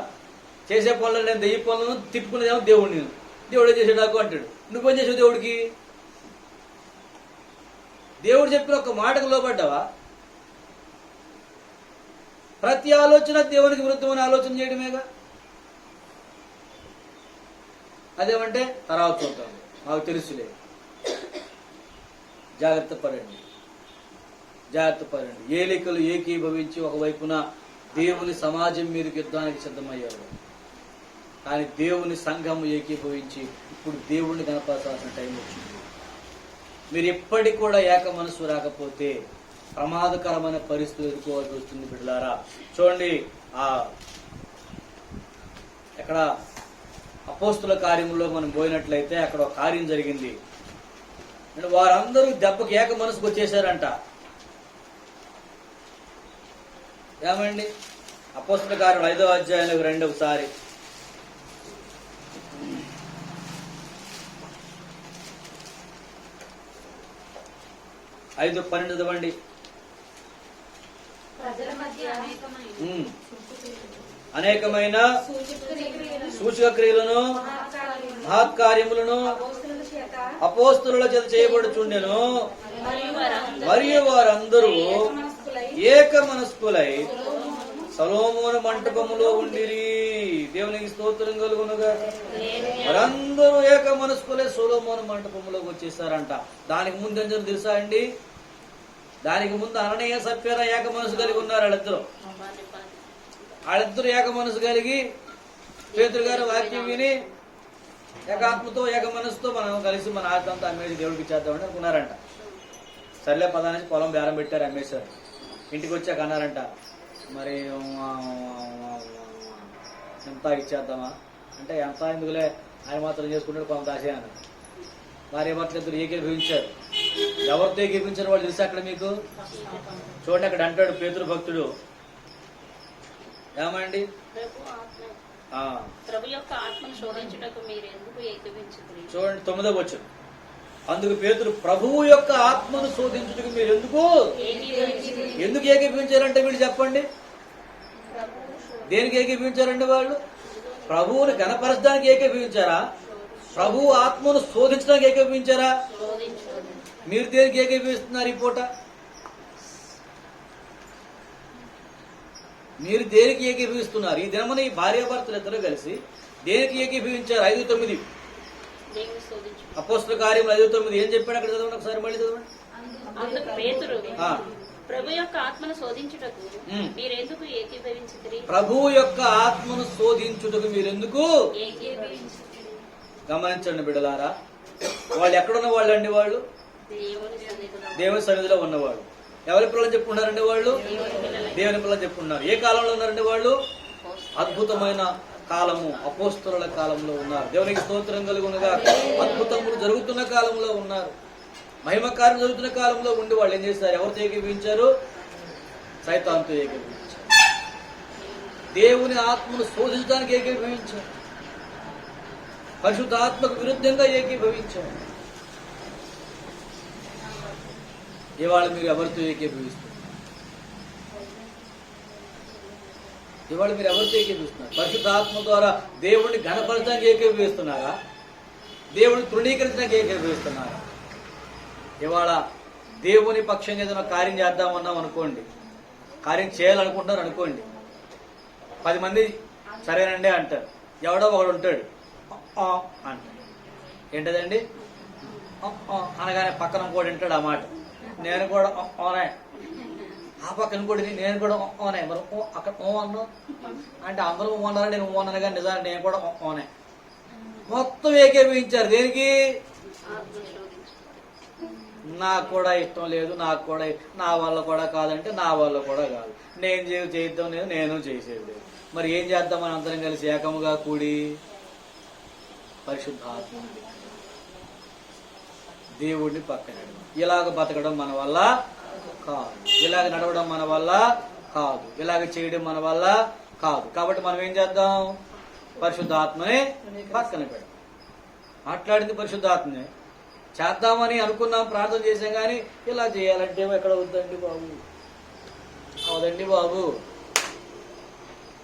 చేసే పనులను నేను దెయ్య పనులను తిప్పుకునేదేమో దేవుడు. నేను దేవుడే చేసే నాకు అంటాడు. నువ్వేం చేసావు దేవుడికి? దేవుడు చెప్పిన ఒక మాటకు లోపడ్డావా? ప్రతి ఆలోచన దేవునికి విరుద్ధమైన ఆలోచన చేయడమేగా. అదేమంటే తర్వాత చూద్దాం, మాకు తెలుసులే. జాగ్రత్త పడండి. ఏలికలు ఏకీభవించి ఒకవైపున దేవుని సమాజం మీదకి యుద్ధానికి సిద్ధమయ్యారు. కానీ దేవుని సంఘం ఏకీభవించి ఇప్పుడు దేవుణ్ణి కనపరచాల్సిన టైం వచ్చింది. మీరు ఎప్పటికి కూడా ఏక మనసు రాకపోతే ప్రమాదకరమైన పరిస్థితులు ఎదుర్కోవాల్సి వస్తుంది బిడ్డలారా. చూడండి, ఎక్కడ అపోస్తుల కార్యంలో మనం పోయినట్లయితే అక్కడ ఒక కార్యం జరిగింది. వారందరూ దెబ్బకి ఏక మనసుకు వచ్చేసారంట. ఏమండి? అపోస్తుల కార్యం 5వ అధ్యాయంలోకి రండి ఒకసారి. 5:12 చదవండి. అనేకమైన సూచక క్రియలను మహత్కార్యములను అపోస్తుల చేత చేయబడుచుండెను. మరియు వారందరూ ఏక మనస్కులై సొలొమోను మంటపములో ఉండిరి. దేవునికి స్తోత్రం కలుగునుగా. వారందరూ ఏక మనస్కులై సొలొమోను మంటపములోకి వచ్చేసారంట. దానికి ముందు ఏం తెలుసా అండి? దానికి ముందు అననీయ సప్ఫీరా ఏక మనసు కలిగి ఉన్నారు. వాళ్ళిద్దరు ఏక మనసు కలిగి పేతురు గారు వాక్యం విని ఏకాత్మతో ఏక మనసుతో మనం కలిసి మన ఆత్మంతా అమ్మేసి దేవుడికి ఇచ్చేద్దామని అనుకున్నారంట. సర్లే పదానికి పొలం బేరం పెట్టారు, అమ్మేశారు. ఇంటికి వచ్చాక అన్నారంట, మరి ఎంత ఇచ్చేద్దామా అంటే, ఎంత ఎందుకులే ఆయన మాత్రం చేసుకుంటాడు కొంత ఆశ అన్నారు. భార్య భర్తలు ఇద్దరు ఏకీభవించారు. ఎవరితో ఏకీపించిన వాళ్ళు తెలుసా అక్కడ మీకు? చూడండి, అక్కడ అంటాడు పేతురు భక్తుడు ఏమండి, ప్రభు యొక్క ఆత్మను శోధించుటకు మీరు ఎందుకు ఏకీపించుకుని? చూడండి 9వ వచనం. అందుకు పేతురు, ప్రభువు యొక్క ఆత్మను శోధించుటకు మీరు ఎందుకు ఏకీపించారంటే వీళ్ళు చెప్పండి. దేనికి ఏకీపించారండి వాళ్ళు? ప్రభువుని గణపరచడానికి ఏకీపించారా? ప్రభువు ఆత్మను శోధించడానికి ఏకీపించారా? మీరు దేనికి ఏకీపిస్తున్నారు ఈ పూట? మీరు దేనికి ఏకీభవిస్తున్నారు? ఈ దినమున ఈ భార్యాభర్తలు ఇద్దరు కలిసి దేనికి ఏకీభవించారు? 5:9 అపోస్తల కార్యములు 5:9 ఏం చెప్పాడు అక్కడ? చదవండి ఒకసారి, మళ్ళీ చదవండి. అందుకు పేతురు, ప్రభు యొక్క ఆత్మను శోధించుటకు మీరెందుకు ఏకీభవించితిరి? ప్రభువు యొక్క ఆత్మను శోధించుటకు మీరెందుకు ఏకీభవించితిరి? గమనించండి బిడ్డలారా, వాళ్ళు ఎక్కడున్న వాళ్ళు అండి? వాళ్ళు దేవుని సన్నిధిలో ఉన్నవాళ్ళు. ఎవరి పిల్లలు చెప్పుకున్నారండి వాళ్ళు? దేవుని పిల్లలు చెప్పుకున్నారు. ఏ కాలంలో ఉన్నారండి వాళ్ళు? అద్భుతమైన కాలము, అపోస్తలుల కాలంలో ఉన్నారు. దేవునికి స్తోత్రం కలుగునుగా. అద్భుతములు జరుగుతున్న కాలంలో ఉన్నారు. మహిమ కార్యం జరుగుతున్న కాలంలో ఉండి వాళ్ళు ఏం చేశారు? ఎవరితో ఏకీభవించారు? సైతాన్తో ఏకీభవించారు. దేవుని ఆత్మను శోధించడానికి ఏకీభవించారు. పరిశుద్ధ ఆత్మకు విరుద్ధంగా ఏకీభవించారు. ఇవాళ మీరు ఎవరితో ఏకీభవిస్తున్నారు? ఇవాళ మీరు ఎవరితో ఏకీభవిస్తున్నారు? పరిశుద్ధ ఆత్మ ద్వారా దేవుడిని ఘనపరచడానికి ఏకీభవిస్తున్నారా? దేవుడిని తృణీకరించడానికి ఏకీభవిస్తున్నారా? ఇవాళ దేవుని పక్షంగా ఏదైనా కార్యం చేద్దామన్నాం అనుకోండి, కార్యం చేయాలనుకుంటున్నారు అనుకోండి, 10 మంది సరేనండి అంటారు. ఎవడో ఒకడు ఉంటాడు అంటాడు. ఏంటదండి అనగానే పక్కన కూడా వింటాడు ఆ మాట. నేను కూడా ఓనే, ఆ పక్కన కూడా నేను కూడా ఓనే. మరి అక్కడ ఓ అన్నా అంటే అందరూ ఓనరా, నేను ఓనను కానీ నిజాన్ని నేను కూడా ఓనే. మొత్తం ఏకీభవించారు. దేనికి? నాకు కూడా ఇష్టం లేదు, నాకు కూడా నా వల్ల కూడా కాదంటే నా వల్ల కూడా కాదు, నేను చేద్దాం లేదు, నేను చేసేది లేదు. మరి ఏం చేద్దాం? మనం అందరం కలిసి ఏకముగా కూడి పరిశుద్ధాత్మ దేవుడిని పక్కన ఇలాగ బతకడం మన వల్ల కాదు, ఇలాగ నడవడం మన వల్ల కాదు, ఇలాగ చేయడం మన వల్ల కాదు. కాబట్టి మనం ఏం చేద్దాం? పరిశుద్ధాత్మని పక్కన పెడదాం. మాట్లాడింది పరిశుద్ధాత్మనే, చేద్దామని అనుకున్నాం, ప్రార్థన చేసాం, కానీ ఇలా చేయాలంటే ఎక్కడ వద్దండి బాబు, అవదండి బాబు,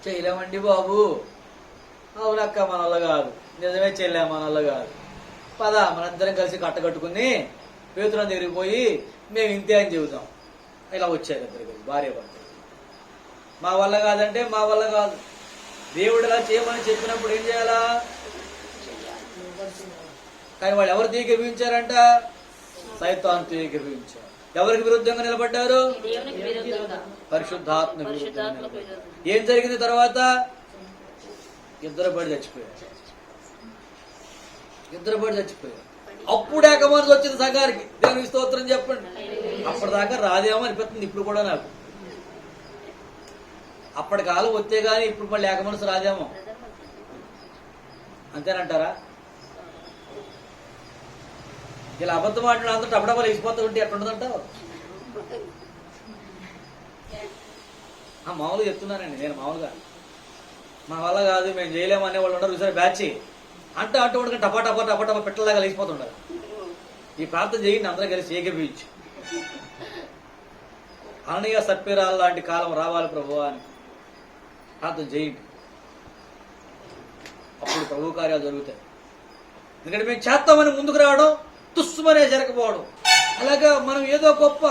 చేయలేమండి బాబు, అవునక్క మన వల్ల కాదు, నిజమే చెల్లె మన వల్ల కాదు, పద మనందరం కలిసి కట్టకట్టుకుని పేతురు దగ్గరికి పోయి మేము ఇంతే అని చెబుతాం. ఇలా వచ్చారు ఇద్దరు కలిసి భార్య భర్త. మా వల్ల కాదంటే మా వల్ల కాదు, దేవుడు ఇలా చేయమని చెప్పినప్పుడు ఏం చేయాలా? కానీ వాళ్ళు ఎవరు ఏకీభవించారంట? సైతాన్తో ఏకీభవించారు. ఎవరికి విరుద్ధంగా నిలబడ్డారు? పరిశుద్ధాత్మ విరుద్ధంగా. ఏం జరిగింది తర్వాత? ఇద్దరు పడి చచ్చిపోయారు. అప్పుడు ఏకమనసు వచ్చింది సంఘానికి. దేవునికి స్తోత్రం చెప్పండి. అప్పటిదాకా రాదేమో అనిపిస్తుంది ఇప్పుడు కూడా నాకు. అప్పటి కాలం వస్తే గానీ ఇప్పుడు మళ్ళీ ఏకమనసు రాదేమో, అంతేనంటారా? ఇలా అబద్ధం మాట్లాడిన అంతా టపడపలు వేసిపోతూ ఉంటే ఎట్లుండదంటావు? మామూలుగా చెప్తున్నానండి నేను. మామూలుగా మా వల్ల కాదు, మేము చేయలేము అనే వాళ్ళు ఉండరు సరే బ్యాచ్ అంటూ ఉండగా టపా టపా టపా టపా పెట్టలాగా లేచిపోతుండాలి. ఈ ప్రార్థన చేయండి, అందరూ కలిసి ఏకీభవించి అననీయ సత్పీరాల లాంటి కాలం రావాలి ప్రభువా అని ప్రార్థన చేయండి. అప్పుడు ప్రభు కార్యాలు జరుగుతాయి. ఎందుకంటే మేము చేస్తామని ముందుకు రావడం, తుస్సుమనే జరగకపోవడం. అలాగా మనం ఏదో గొప్ప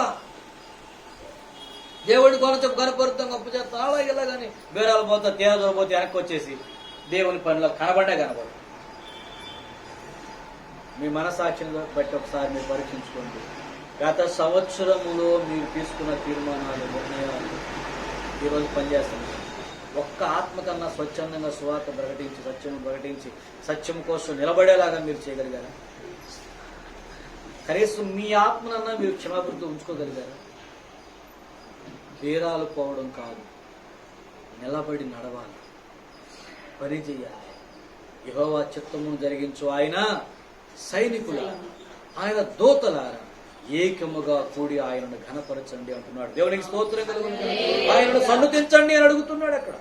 దేవుడిని కనపరుతాం, గొప్ప చేస్తాం, అలాగే ఇలాగని బేరాలు పోతా తీరా పోతే వెనక్కి వచ్చేసి దేవుని పనిలో కనబడదు. మీ మనసాక్షిని బట్టి ఒకసారి మీరు పరీక్షించుకోండి. గత సంవత్సరములో మీరు తీసుకున్న తీర్మానాలు, నిర్ణయాలు ఈరోజు పనిచేస్తున్నారు. ఒక్క ఆత్మ కన్నా స్వచ్ఛందంగా సువార్త ప్రకటించి, సత్యం ప్రకటించి, సత్యం కోసం నిలబడేలాగా మీరు చేయగలిగారా? కనీసం మీ ఆత్మనన్నా మీరు క్షమాపణతో ఉంచుకోగలిగారా? బేరాలు పోవడం కాదు, నిలబడి నడవాలి, పని చెయ్యాలి. యెహోవా చిత్తమును జరిగించు ఆయన సైనికుల, ఆయన దూతలారా, ఏకముగా కూడి ఆయనను ఘనపరచండి అంటున్నాడు. దేవునికి స్తోత్రం కలుగును. ఆయనను సన్నుతించండి అని అడుగుతున్నాడు. అక్కడ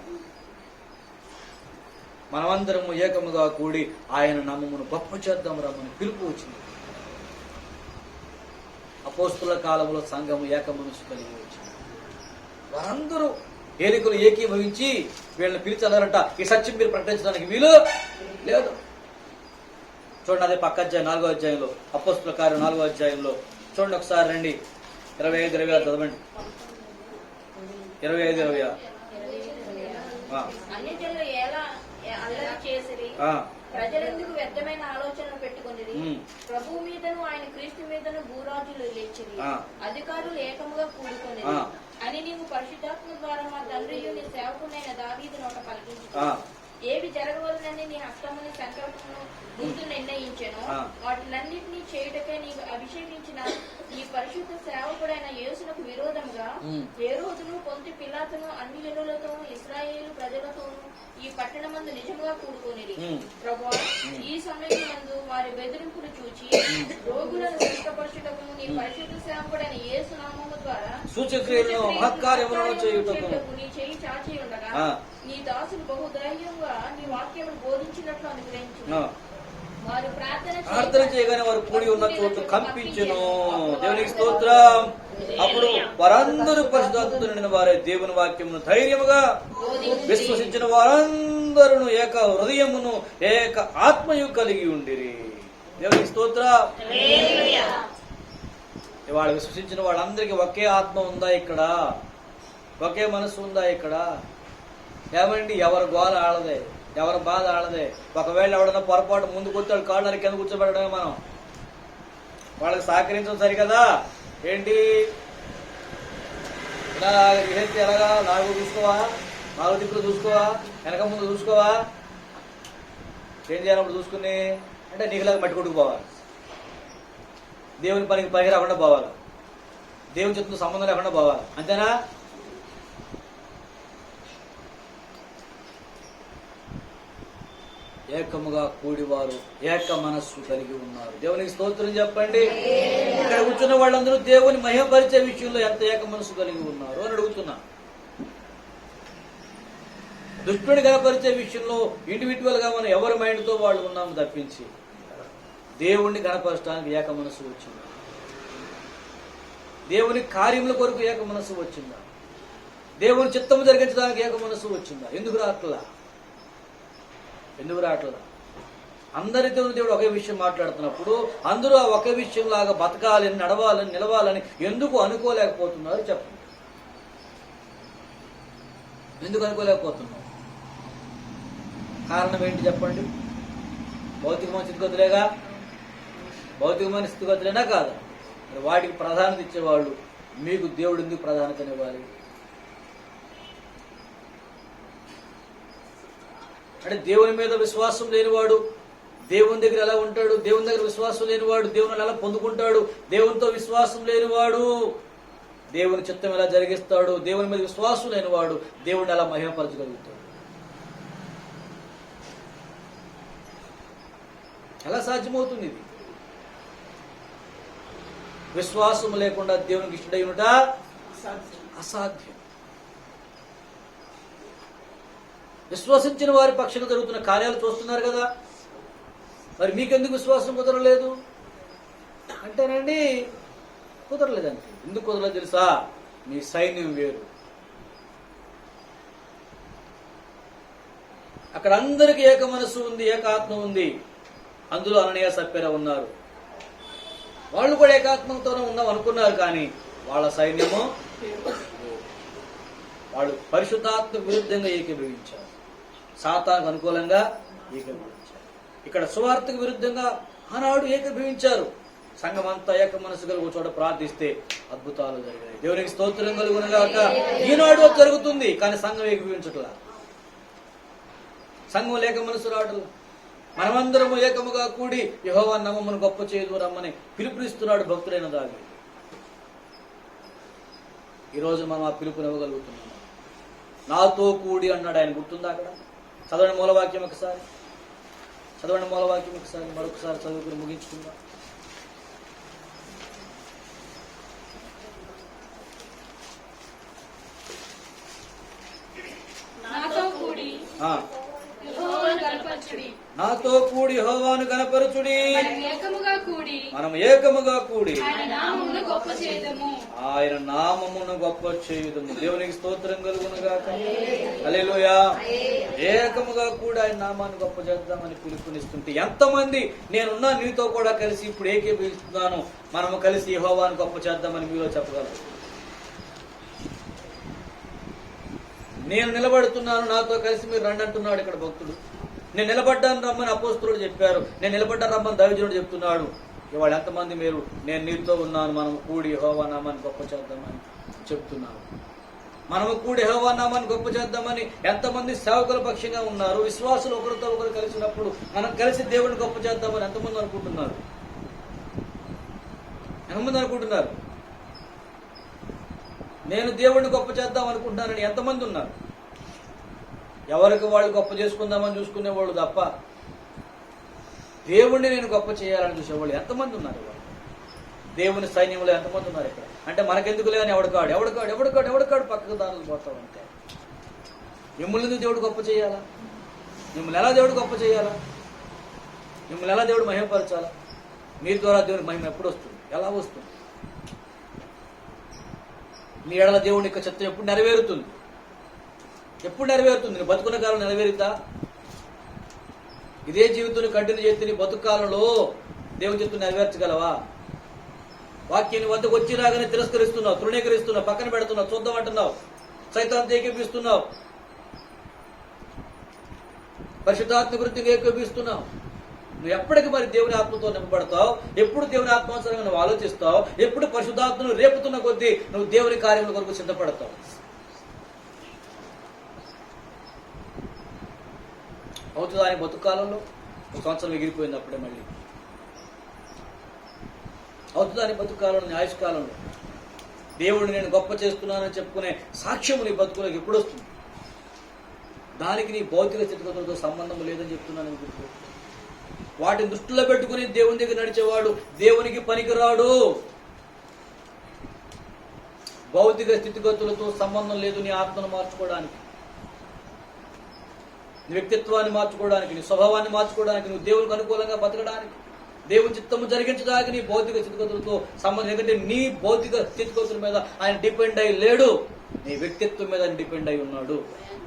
మనమందరము ఏకముగా కూడి ఆయన నామమును గొప్ప చేద్దాం రమ్మని పిలుపు వచ్చింది. అపోస్తుల కాలంలో సంఘము ఏక మనసు కలిగి వచ్చింది. వారందరూ ఏలికలు ఏకీభవించి వీళ్ళని పిలిచారంట, ఈ సత్యం మీరు ప్రకటించడానికి వీలు లేదు. చూడండి, అదే పక్క అధ్యాయం 4వ అధ్యాయంలో, అపోస్తుల కార్యం 4వ అధ్యాయంలో చూడండి ఒకసారి రండి. 25-26 చదవండి. 25-26. అన్యజనులు ఎలా అల్లరి చేసిరి, ప్రజలెందుకు వ్యర్థమైన ఆలోచనలు పెట్టుకొనిరి. ప్రభువు మీదను ఆయన క్రీస్తు మీదను భూరాజులు లేచిరి, అధికారులు ఏకముగా కూడుకొనిరి అని నీవు పరిశుద్ధాత్మ ద్వారా మా తండ్రియు నీ సేవకునైన దావీదు నోట పలికించు. ఏవి జరగవలనని నీ హస్తముని సంకల్పమును ముందు నిర్ణయించెను, వాటిలన్నింటినీ చేయుటకే నీవు అభిషేకించిన ఈ పరిశుద్ధ సేవకుడైన యేసునకు విరోధముగా ఏ రోజును పొంతి పిలాతును అన్ని జనులతోనూ ఇశ్రాయేలు ప్రజలతోనూ ఈ పట్టణమందు నిజముగా కూడుకొనిరి. ప్రభువా, ఈ సమయమందు వారి బెదిరింపులు చూచి రోగులను స్వస్థపరచుటకు నీ పరిశుద్ధ సేవకుడైన యేసు నామము ద్వారా నీ చేయి చాచి ఉండగా నీ దాసులు బహుధైర్యంగా నీ వాక్యమును బోధించినట్లు అనుగ్రహించు. వారు ప్రార్థన చేయగానే వారు కూడి ఉన్న చోటు కంపించెను. దేవునికి స్తోత్రం. అప్పుడు వారందరూ పరిశుద్ధాత్మతో నిండిన వారే దేవుని వాక్యమును ధైర్యముగా విశ్వసించిన వారందరూ ఏక హృదయమును ఏక ఆత్మయు కలిగి ఉండిరి. దేవునికి స్తోత్రం. ఇవాళ విశ్వసించిన వాళ్ళందరికీ ఒకే ఆత్మ ఉందా ఇక్కడ? ఒకే మనసు ఉందా ఇక్కడ? ఏమండి, ఎవరి గోల ఆడదే, ఎవరి బాధ ఆడదే. ఒకవేళ ఎవడన్నా పొరపాటు ముందుకు వచ్చాడు కాళ్ళని కింద కూర్చోబెట్టడమే మనం. వాళ్ళకి సహకరించడం సరికదా ఏంటి? ఇలా చేస్తే ఎలాగా? నాలుగు చూసుకోవా, నాలుగు దిక్కులు చూసుకోవా, వెనక ముందు చూసుకోవా, ఏం చేయాలప్పుడు చూసుకుని అంటే నీకులాగా మట్టి కొట్టుకుపోవాలి, దేవుని పనికి పని రాకుండా పోవాలి, దేవుని చెప్తున్న సంబంధం లేకుండా పోవాలి. అంతేనా? ఏకముగా కూడివారు ఏక మనస్సు కలిగి ఉన్నారు. దేవునికి స్తోత్రం చెప్పండి. ఇక్కడ కూర్చున్న వాళ్ళందరూ దేవుని మహిమపరిచే విషయంలో ఎంత ఏక మనస్సు కలిగి ఉన్నారు అని అడుగుతున్నా. దుష్టుని కనపరిచే విషయంలో ఇండివిజువల్ గా మనం ఎవరి మైండ్ తో వాళ్ళు ఉన్నాము తప్పించి దేవుణ్ణి కనపరచడానికి ఏక మనస్సు వచ్చిందా? దేవుని కార్యముల కొరకు ఏక మనస్సు వచ్చిందా? దేవుని చిత్తము జరిగించడానికి ఏక మనస్సు వచ్చిందా? ఎందుకు రాట్లా? అందరితో దేవుడు ఒకే విషయం మాట్లాడుతున్నప్పుడు అందరూ ఆ ఒకే విషయం లాగా బతకాలని, నడవాలని, నిలవాలని ఎందుకు అనుకోలేకపోతున్నారు చెప్పండి. ఎందుకు అనుకోలేకపోతున్నారు? కారణం ఏంటి చెప్పండి? భౌతికమైన స్థితిగతులేగా? భౌతికమైన స్థితిగతులేనా కాదా? మరి వాటికి ప్రాధాన్యత ఇచ్చేవాళ్ళు మీకు దేవుడు ఎందుకు ప్రాధాన్యతనివ్వాలి? అంటే దేవుని మీద విశ్వాసం లేనివాడు దేవుని దగ్గర ఎలా ఉంటాడు? దేవుని దగ్గర విశ్వాసం లేనివాడు దేవుని ఎలా పొందుకుంటాడు? దేవునితో విశ్వాసం లేనివాడు దేవుని చిత్తం ఎలా జరిగిస్తాడు? దేవుని మీద విశ్వాసం లేనివాడు దేవుడిని ఎలా మహిమపరచగలుగుతాడు? ఎలా సాధ్యమవుతుంది ఇది? విశ్వాసం లేకుండా దేవునికి ఇష్టడై ఉంట అసాధ్యం. విశ్వసించిన వారి పక్షంగా జరుగుతున్న కార్యాలు చూస్తున్నారు కదా, మరి మీకెందుకు విశ్వాసం కుదరలేదు అంటేనండి? కుదరలేదండి. ఎందుకు కుదరలేదు తెలుసా? మీ సైన్యం వేరు. అక్కడ అందరికీ ఏక మనసు ఉంది, ఏక ఆత్మ ఉంది. అందులో అననీయ సప్ఫీరా ఉన్నారు. వాళ్ళు కూడా ఏకాత్మతోనే ఉన్నాం అనుకున్నారు, కానీ వాళ్ళ సైన్యము వాళ్ళు పరిశుద్ధాత్మ విరుద్ధంగా ఏకీభవించారు, సాతానుకు అనుకూలంగా ఏకీభవించారు. ఇక్కడ సువార్తకు విరుద్ధంగా ఆనాడు ఏకీభవించారు. సంఘం అంతా ఏక మనసు కలిగి చోట ప్రార్థిస్తే అద్భుతాలు జరిగాయి. దేవునికి స్తోత్రం కలుగునుగాక. ఈనాడు జరుగుతుంది, కానీ సంఘం ఏకీభవించట్లా. సంఘం లేక మనసు రావట్లా. మనమందరము ఏకముగా కూడి యెహోవా నామమును గొప్ప చేయదు రమ్మని పిలుపునిస్తున్నాడు భక్తుడైన దావీదు. ఈరోజు మనం ఆ పిలుపునివ్వగలుగుతున్నాం. నాతో కూడి అన్నాడు ఆయన. గుర్తుందా? అక్కడ చదవండి మూలవాక్యం ఒకసారి, మరొకసారి చదువుకుని ముగించుకుందాం. యెహోవాను కనపరచుడి. నాతో కూడి యెహోవాను కనపరచుడి. మనం ఏకముగా కూడి ఆయన నామమును గొప్ప చేయుదము. ఆయన నామమును గొప్ప చేయుదము. దేవునికి స్తోత్రం కలుగునుగాక. హల్లెలూయా. ఏకముగా కూడా ఆయన నామాన్ని గొప్ప చేద్దామని పిలుపునిస్తుంటే ఎంతమంది నేనున్నా నీతో కూడా కలిసి ఇప్పుడు ఏకీభవిస్తున్నాను, మనము కలిసి యెహోవాను గొప్ప చేద్దామని మీలో చెప్పగలరు? నేను నిలబడుతున్నాను, నాతో కలిసి మీరు రండి అంటున్నాడు ఇక్కడ భక్తుడు. నేను నిలబడ్డాను రమ్మని అపోస్తలుడు చెప్పారు, నేను నిలబడ్డాను రమ్మని దైవజనుడు చెప్తున్నాడు. ఇవాళ ఎంతమంది మీరు నేను నీతో ఉన్నాను, మనం కూడి యెహోవా నామాన్ని గొప్ప చేద్దామని చెప్తున్నాను. మనము కూడి యెహోవా నామాన్ని గొప్ప చేద్దామని ఎంతమంది సేవకుల పక్షంగా ఉన్నారు? విశ్వాసులు ఒకరితో ఒకరు కలిసినప్పుడు మనం కలిసి దేవుడిని గొప్ప చేద్దామని ఎంతమంది అనుకుంటున్నారు? ఎంతమంది అనుకుంటున్నారు? నేను దేవుడిని గొప్ప చేద్దాం అనుకుంటున్నానని ఎంతమంది ఉన్నారు? ఎవరికి వాళ్ళు గొప్ప చేసుకుందామని చూసుకునేవాళ్ళు తప్ప దేవుణ్ణి నేను గొప్ప చేయాలని చూసేవాళ్ళు ఎంతమంది ఉన్నారు? వాళ్ళు దేవుని సైన్యంలో ఎంతమంది ఉన్నారు ఇక్కడ? అంటే మనకెందుకు లేదని ఎవడికాడు పక్కకు దారులు పోతావు అంటే మిమ్మల్ని దేవుడు గొప్ప చేయాలా? మిమ్మల్ని ఎలా దేవుడు గొప్ప చేయాలా? మిమ్మల్ని ఎలా దేవుడు మహిమపరచాలా? మీ ద్వారా దేవుడికి మహిమ ఎప్పుడు వస్తుంది? ఎలా వస్తుంది? మీ ఎడల దేవుని యొక్క చిత్తం ఎప్పుడు నెరవేరుతుంది? ఎప్పుడు నెరవేరుతుంది? నేను బతుకున్న కాలం నెరవేరుద్దా? ఇదే జీవితాన్ని కంటిన్యూ చేస్తే నీ బతుకు కాలంలో దేవుని చిత్తం నెరవేర్చగలవా? వాక్యాన్ని వద్దకు వచ్చి రాగానే తిరస్కరిస్తున్నావు, తృణీకరిస్తున్నావు, పక్కన పెడుతున్నావు, చూద్దాం అంటున్నావు, సైతాన్ని ఏకీపిస్తున్నావు, పరిశుద్ధాత్మ గురించి ఏకీపిస్తున్నావు. నువ్వు ఎప్పటికి మరి దేవుని ఆత్మతో నింపబడతావు? ఎప్పుడు దేవుని ఆత్మానుసారంగా నువ్వు ఆలోచిస్తావు? ఎప్పుడు పరిశుద్ధాత్మను రేపుతున్న కొద్దీ నువ్వు దేవుని కార్యముల కొరకు సిద్ధపడతావు? అవుతుందా? ఆయన బతుకు కాలంలో 1 సంవత్సరం ఎగిరిపోయింది అప్పుడే మళ్ళీ. అవుతుందా నీ బతుకు కాలంలో, నీ ఆయుష్ కాలంలో? దేవుడిని నేను గొప్ప చేస్తున్నానని చెప్పుకునే సాక్ష్యము నీ బతుకులకు ఎప్పుడు వస్తుంది? దానికి నీ భౌతిక స్థితిగతులతో సంబంధం లేదని చెప్తున్నాను అనుకుంటున్నాను. వాటిని దృష్టిలో పెట్టుకుని దేవుని దగ్గర నడిచేవాడు దేవునికి పనికిరాడు. భౌతిక స్థితిగతులతో సంబంధం లేదు నీ ఆత్మను మార్చుకోవడానికి, నీ వ్యక్తిత్వాన్ని మార్చుకోవడానికి, నీ స్వభావాన్ని మార్చుకోవడానికి, నువ్వు దేవునికి అనుకూలంగా బతకడానికి, దేవుని చిత్తము జరిగించడానికి నీ భౌతిక స్థితిగతులతో సంబంధం. ఎందుకంటే నీ భౌతిక స్థితిగతుల మీద ఆయన డిపెండ్ అయి లేడు, నీ వ్యక్తిత్వం మీద డిపెండ్ అయి ఉన్నాడు,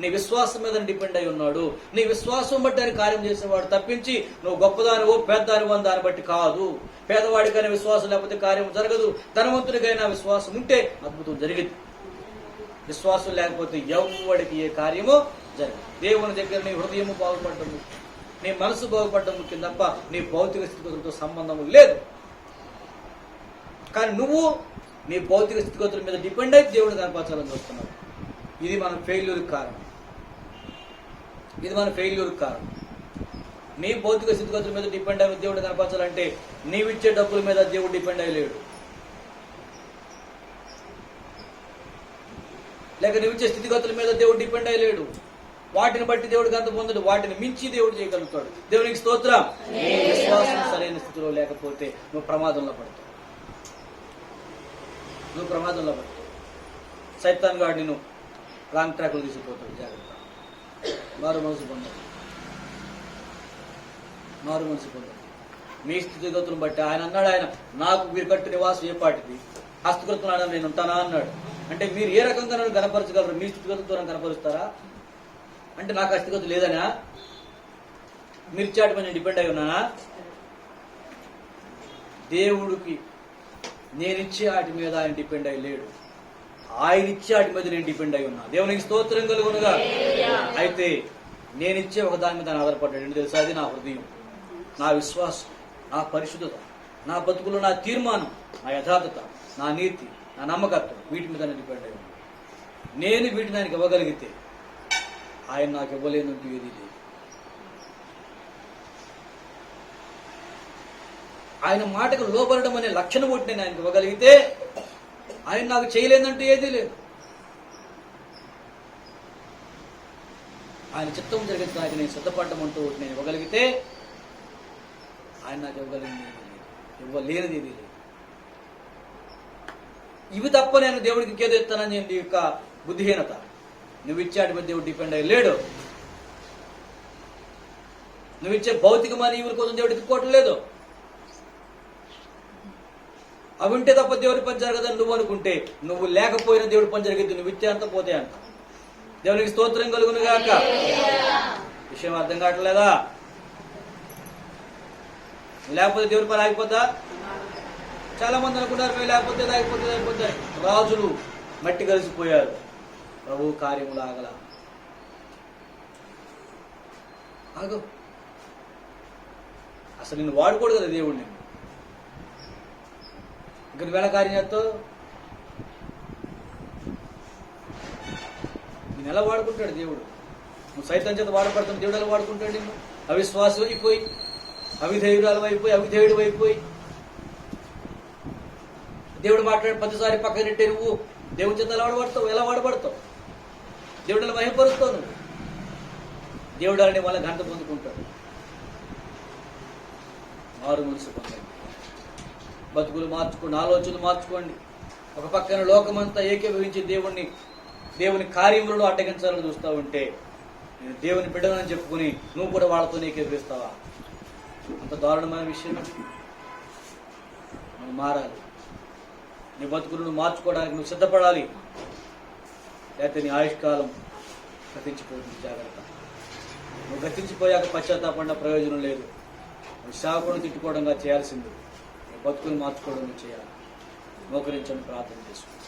నీ విశ్వాసం మీద డిపెండ్ అయి ఉన్నాడు. నీ విశ్వాసం బట్టి ఆయన కార్యం చేసేవాడు తప్పించి నువ్వు గొప్పదానివో పేదదానివో అని దాన్ని బట్టి కాదు. పేదవాడికైనా విశ్వాసం లేకపోతే కార్యం జరగదు, ధనవంతుడికైనా విశ్వాసం ఉంటే అద్భుతం జరిగింది. విశ్వాసం లేకపోతే ఎవరికి ఏ కార్యమో జరగదు. దేవుని దగ్గర నీ హృదయము బాగుపడటం ముఖ్యం, నీ మనసు బాగుపడటం ముఖ్యం తప్ప నీ భౌతిక స్థితిగతులతో సంబంధం లేదు. కానీ నువ్వు నీ భౌతిక స్థితిగతుల మీద డిపెండ్ అయి దేవుడిని కనపరచాలని చూస్తున్నావు. ఇది మన ఫెయిల్యూర్కి కారణం. ఇది మన ఫెయిల్యూర్కి కారణం. నీ భౌతిక స్థితిగతుల మీద డిపెండ్ అయి దేవుడు కనపరచాలంటే నీవిచ్చే డబ్బుల మీద దేవుడు డిపెండ్ అయ్యలేడు, లేక నీవిచ్చే స్థితిగతుల మీద దేవుడు డిపెండ్ అయ్యలేడు. వాటిని బట్టి దేవుడికి అంత పొందడు, వాటిని మించి దేవుడు చేయగలుగుతాడు. దేవునికి స్తోత్రం. విశ్వాసం సరైన స్థితిలో లేకపోతే నువ్వు ప్రమాదంలో పడతావు. సైతాన్ గాడు నిన్ను రాంగ్ ట్రాక్లో తీసుకుపోతాడు. జాగ్రత్త. మారు మనసు పొందాలి. మీ స్థితిగతులను బట్టి ఆయన అన్నాడు, ఆయన నాకు మీరు కట్టు నివాసం ఏ పాటిది, హస్తకృతున్నాడు నేను ఉంటానా అన్నాడు. అంటే మీరు ఏ రకంగా నన్ను కనపరచగలరు? మీ స్థితిగతులతో నన్ను కనపరుస్తారా? అంటే నాకు ఆ స్థితిగతులు లేదనా? మీరు చాటి మీద డిపెండ్ అయి ఉన్నానా? దేవుడికి నేనిచ్చే వాటి మీద ఆయన డిపెండ్ అయి లేడు, ఆయన ఇచ్చే వాటి మీద నేను డిపెండ్ అయి ఉన్నా. దేవునికి స్తోత్రం కలుగునుగా. అయితే నేనిచ్చే ఒక దాని మీద ఆధారపడ్డాడు. ఏంటి తెలుసా? అది నా హృదయం, నా విశ్వాసం, నా పరిశుద్ధత, నా బతుకులో నా తీర్మానం, నా యథార్థత, నా నీతి, నా నమ్మకత్వం, వీటి మీద డిపెండ్ అయి ఉన్నా. నేను వీటిని ఆయనకి ఇవ్వగలిగితే ఆయన నాకు ఇవ్వలేనంటూ ఏది లేదు. ఆయన మాటకు లోబడడం అనే లక్షణం ఒకటి నేను ఆయనకు ఇవ్వగలిగితే ఆయన నాకు చేయలేదంటూ ఏదీ లేదు. ఆయన చిత్తం జరిగించడానికి నేను సిద్ధపడడం అంటూ ఒకటి నేను ఇవ్వగలిగితే ఆయన నాకు ఇవ్వలేనిది ఏదీ లేదు. ఇవి తప్ప నేను దేవుడికి ఇంకేదో ఇస్తానని నీ యొక్క బుద్ధిహీనత. నువ్వు ఇచ్చాటి మీద దేవుడు డిపెండ్ అయ్యి లేడు. నువ్వు ఇచ్చే భౌతికమైన ఈవుల కోసం దేవుడు ఎత్తుకోవటం లేదు. అవి ఉంటే తప్ప దేవుడి పని జరగదని నువ్వు అనుకుంటే, నువ్వు లేకపోయినా దేవుడి పని జరిగింది. నువ్వు ఇచ్చే అంత పోతే అంత. దేవునికి స్తోత్రం కలుగును గాక. విషయం అర్థం కావట్లేదా? లేకపోతే దేవుడి పని ఆగిపోతా? చాలా మంది అనుకున్నారు మేము లేకపోతే ఆగిపోతే. రాజులు మట్టి కలిసిపోయారు, ప్రభు కార్యములు ఆగల. ఆగు, అసలు నిన్ను వాడుకోడు కదా దేవుడిని. ఇంక నువ్వు ఎలా కార్యం చేస్తావు? నేను ఎలా వాడుకుంటాడు దేవుడు? నువ్వు సైతం చేత వాడబడతాను, దేవుడు ఎలా వాడుకుంటాడు నిన్ను? అవిశ్వాసం అయిపోయి, అవిధేయురాలు అయిపోయి, అవిధేయుడు అయిపోయి, దేవుడు మాట్లాడి ప్రతిసారి పక్కన నెట్టే నువ్వు దేవుడి చేత ఎలా వాడబడతావు? దేవుడిని మహిమపరుస్తావు నువ్వు. దేవుడు అని వాళ్ళ ఘనత పొందుకుంటాడు. మారు మనసు పొందండి, బతుకులు మార్చుకోండి, ఆలోచనలు మార్చుకోండి. ఒక పక్కన లోకమంతా ఏకీభవించి దేవుని కార్యములను అడ్డగించాలని చూస్తూ ఉంటే, నేను దేవుని బిడ్డనని చెప్పుకుని నువ్వు కూడా వాళ్ళతో ఏకీభవిస్తావా? అంత దారుణమైన విషయం. నువ్వు మారాలి. నీ బతుకులను మార్చుకోవడానికి నువ్వు సిద్ధపడాలి. లేకపోతే నీ ఆయుష్కాలం గతించిపోతుంది. జాగ్రత్త. నువ్వు గతించిపోయాక పశ్చాత్తాపడిన ప్రయోజనం లేదు. నువ్వు సేవకులను తిట్టుకోవడంగా చేయాల్సింది. నీ బతుకుని మార్చుకోవడం చేయాలి. మోకరించని ప్రార్థన చేసుకో.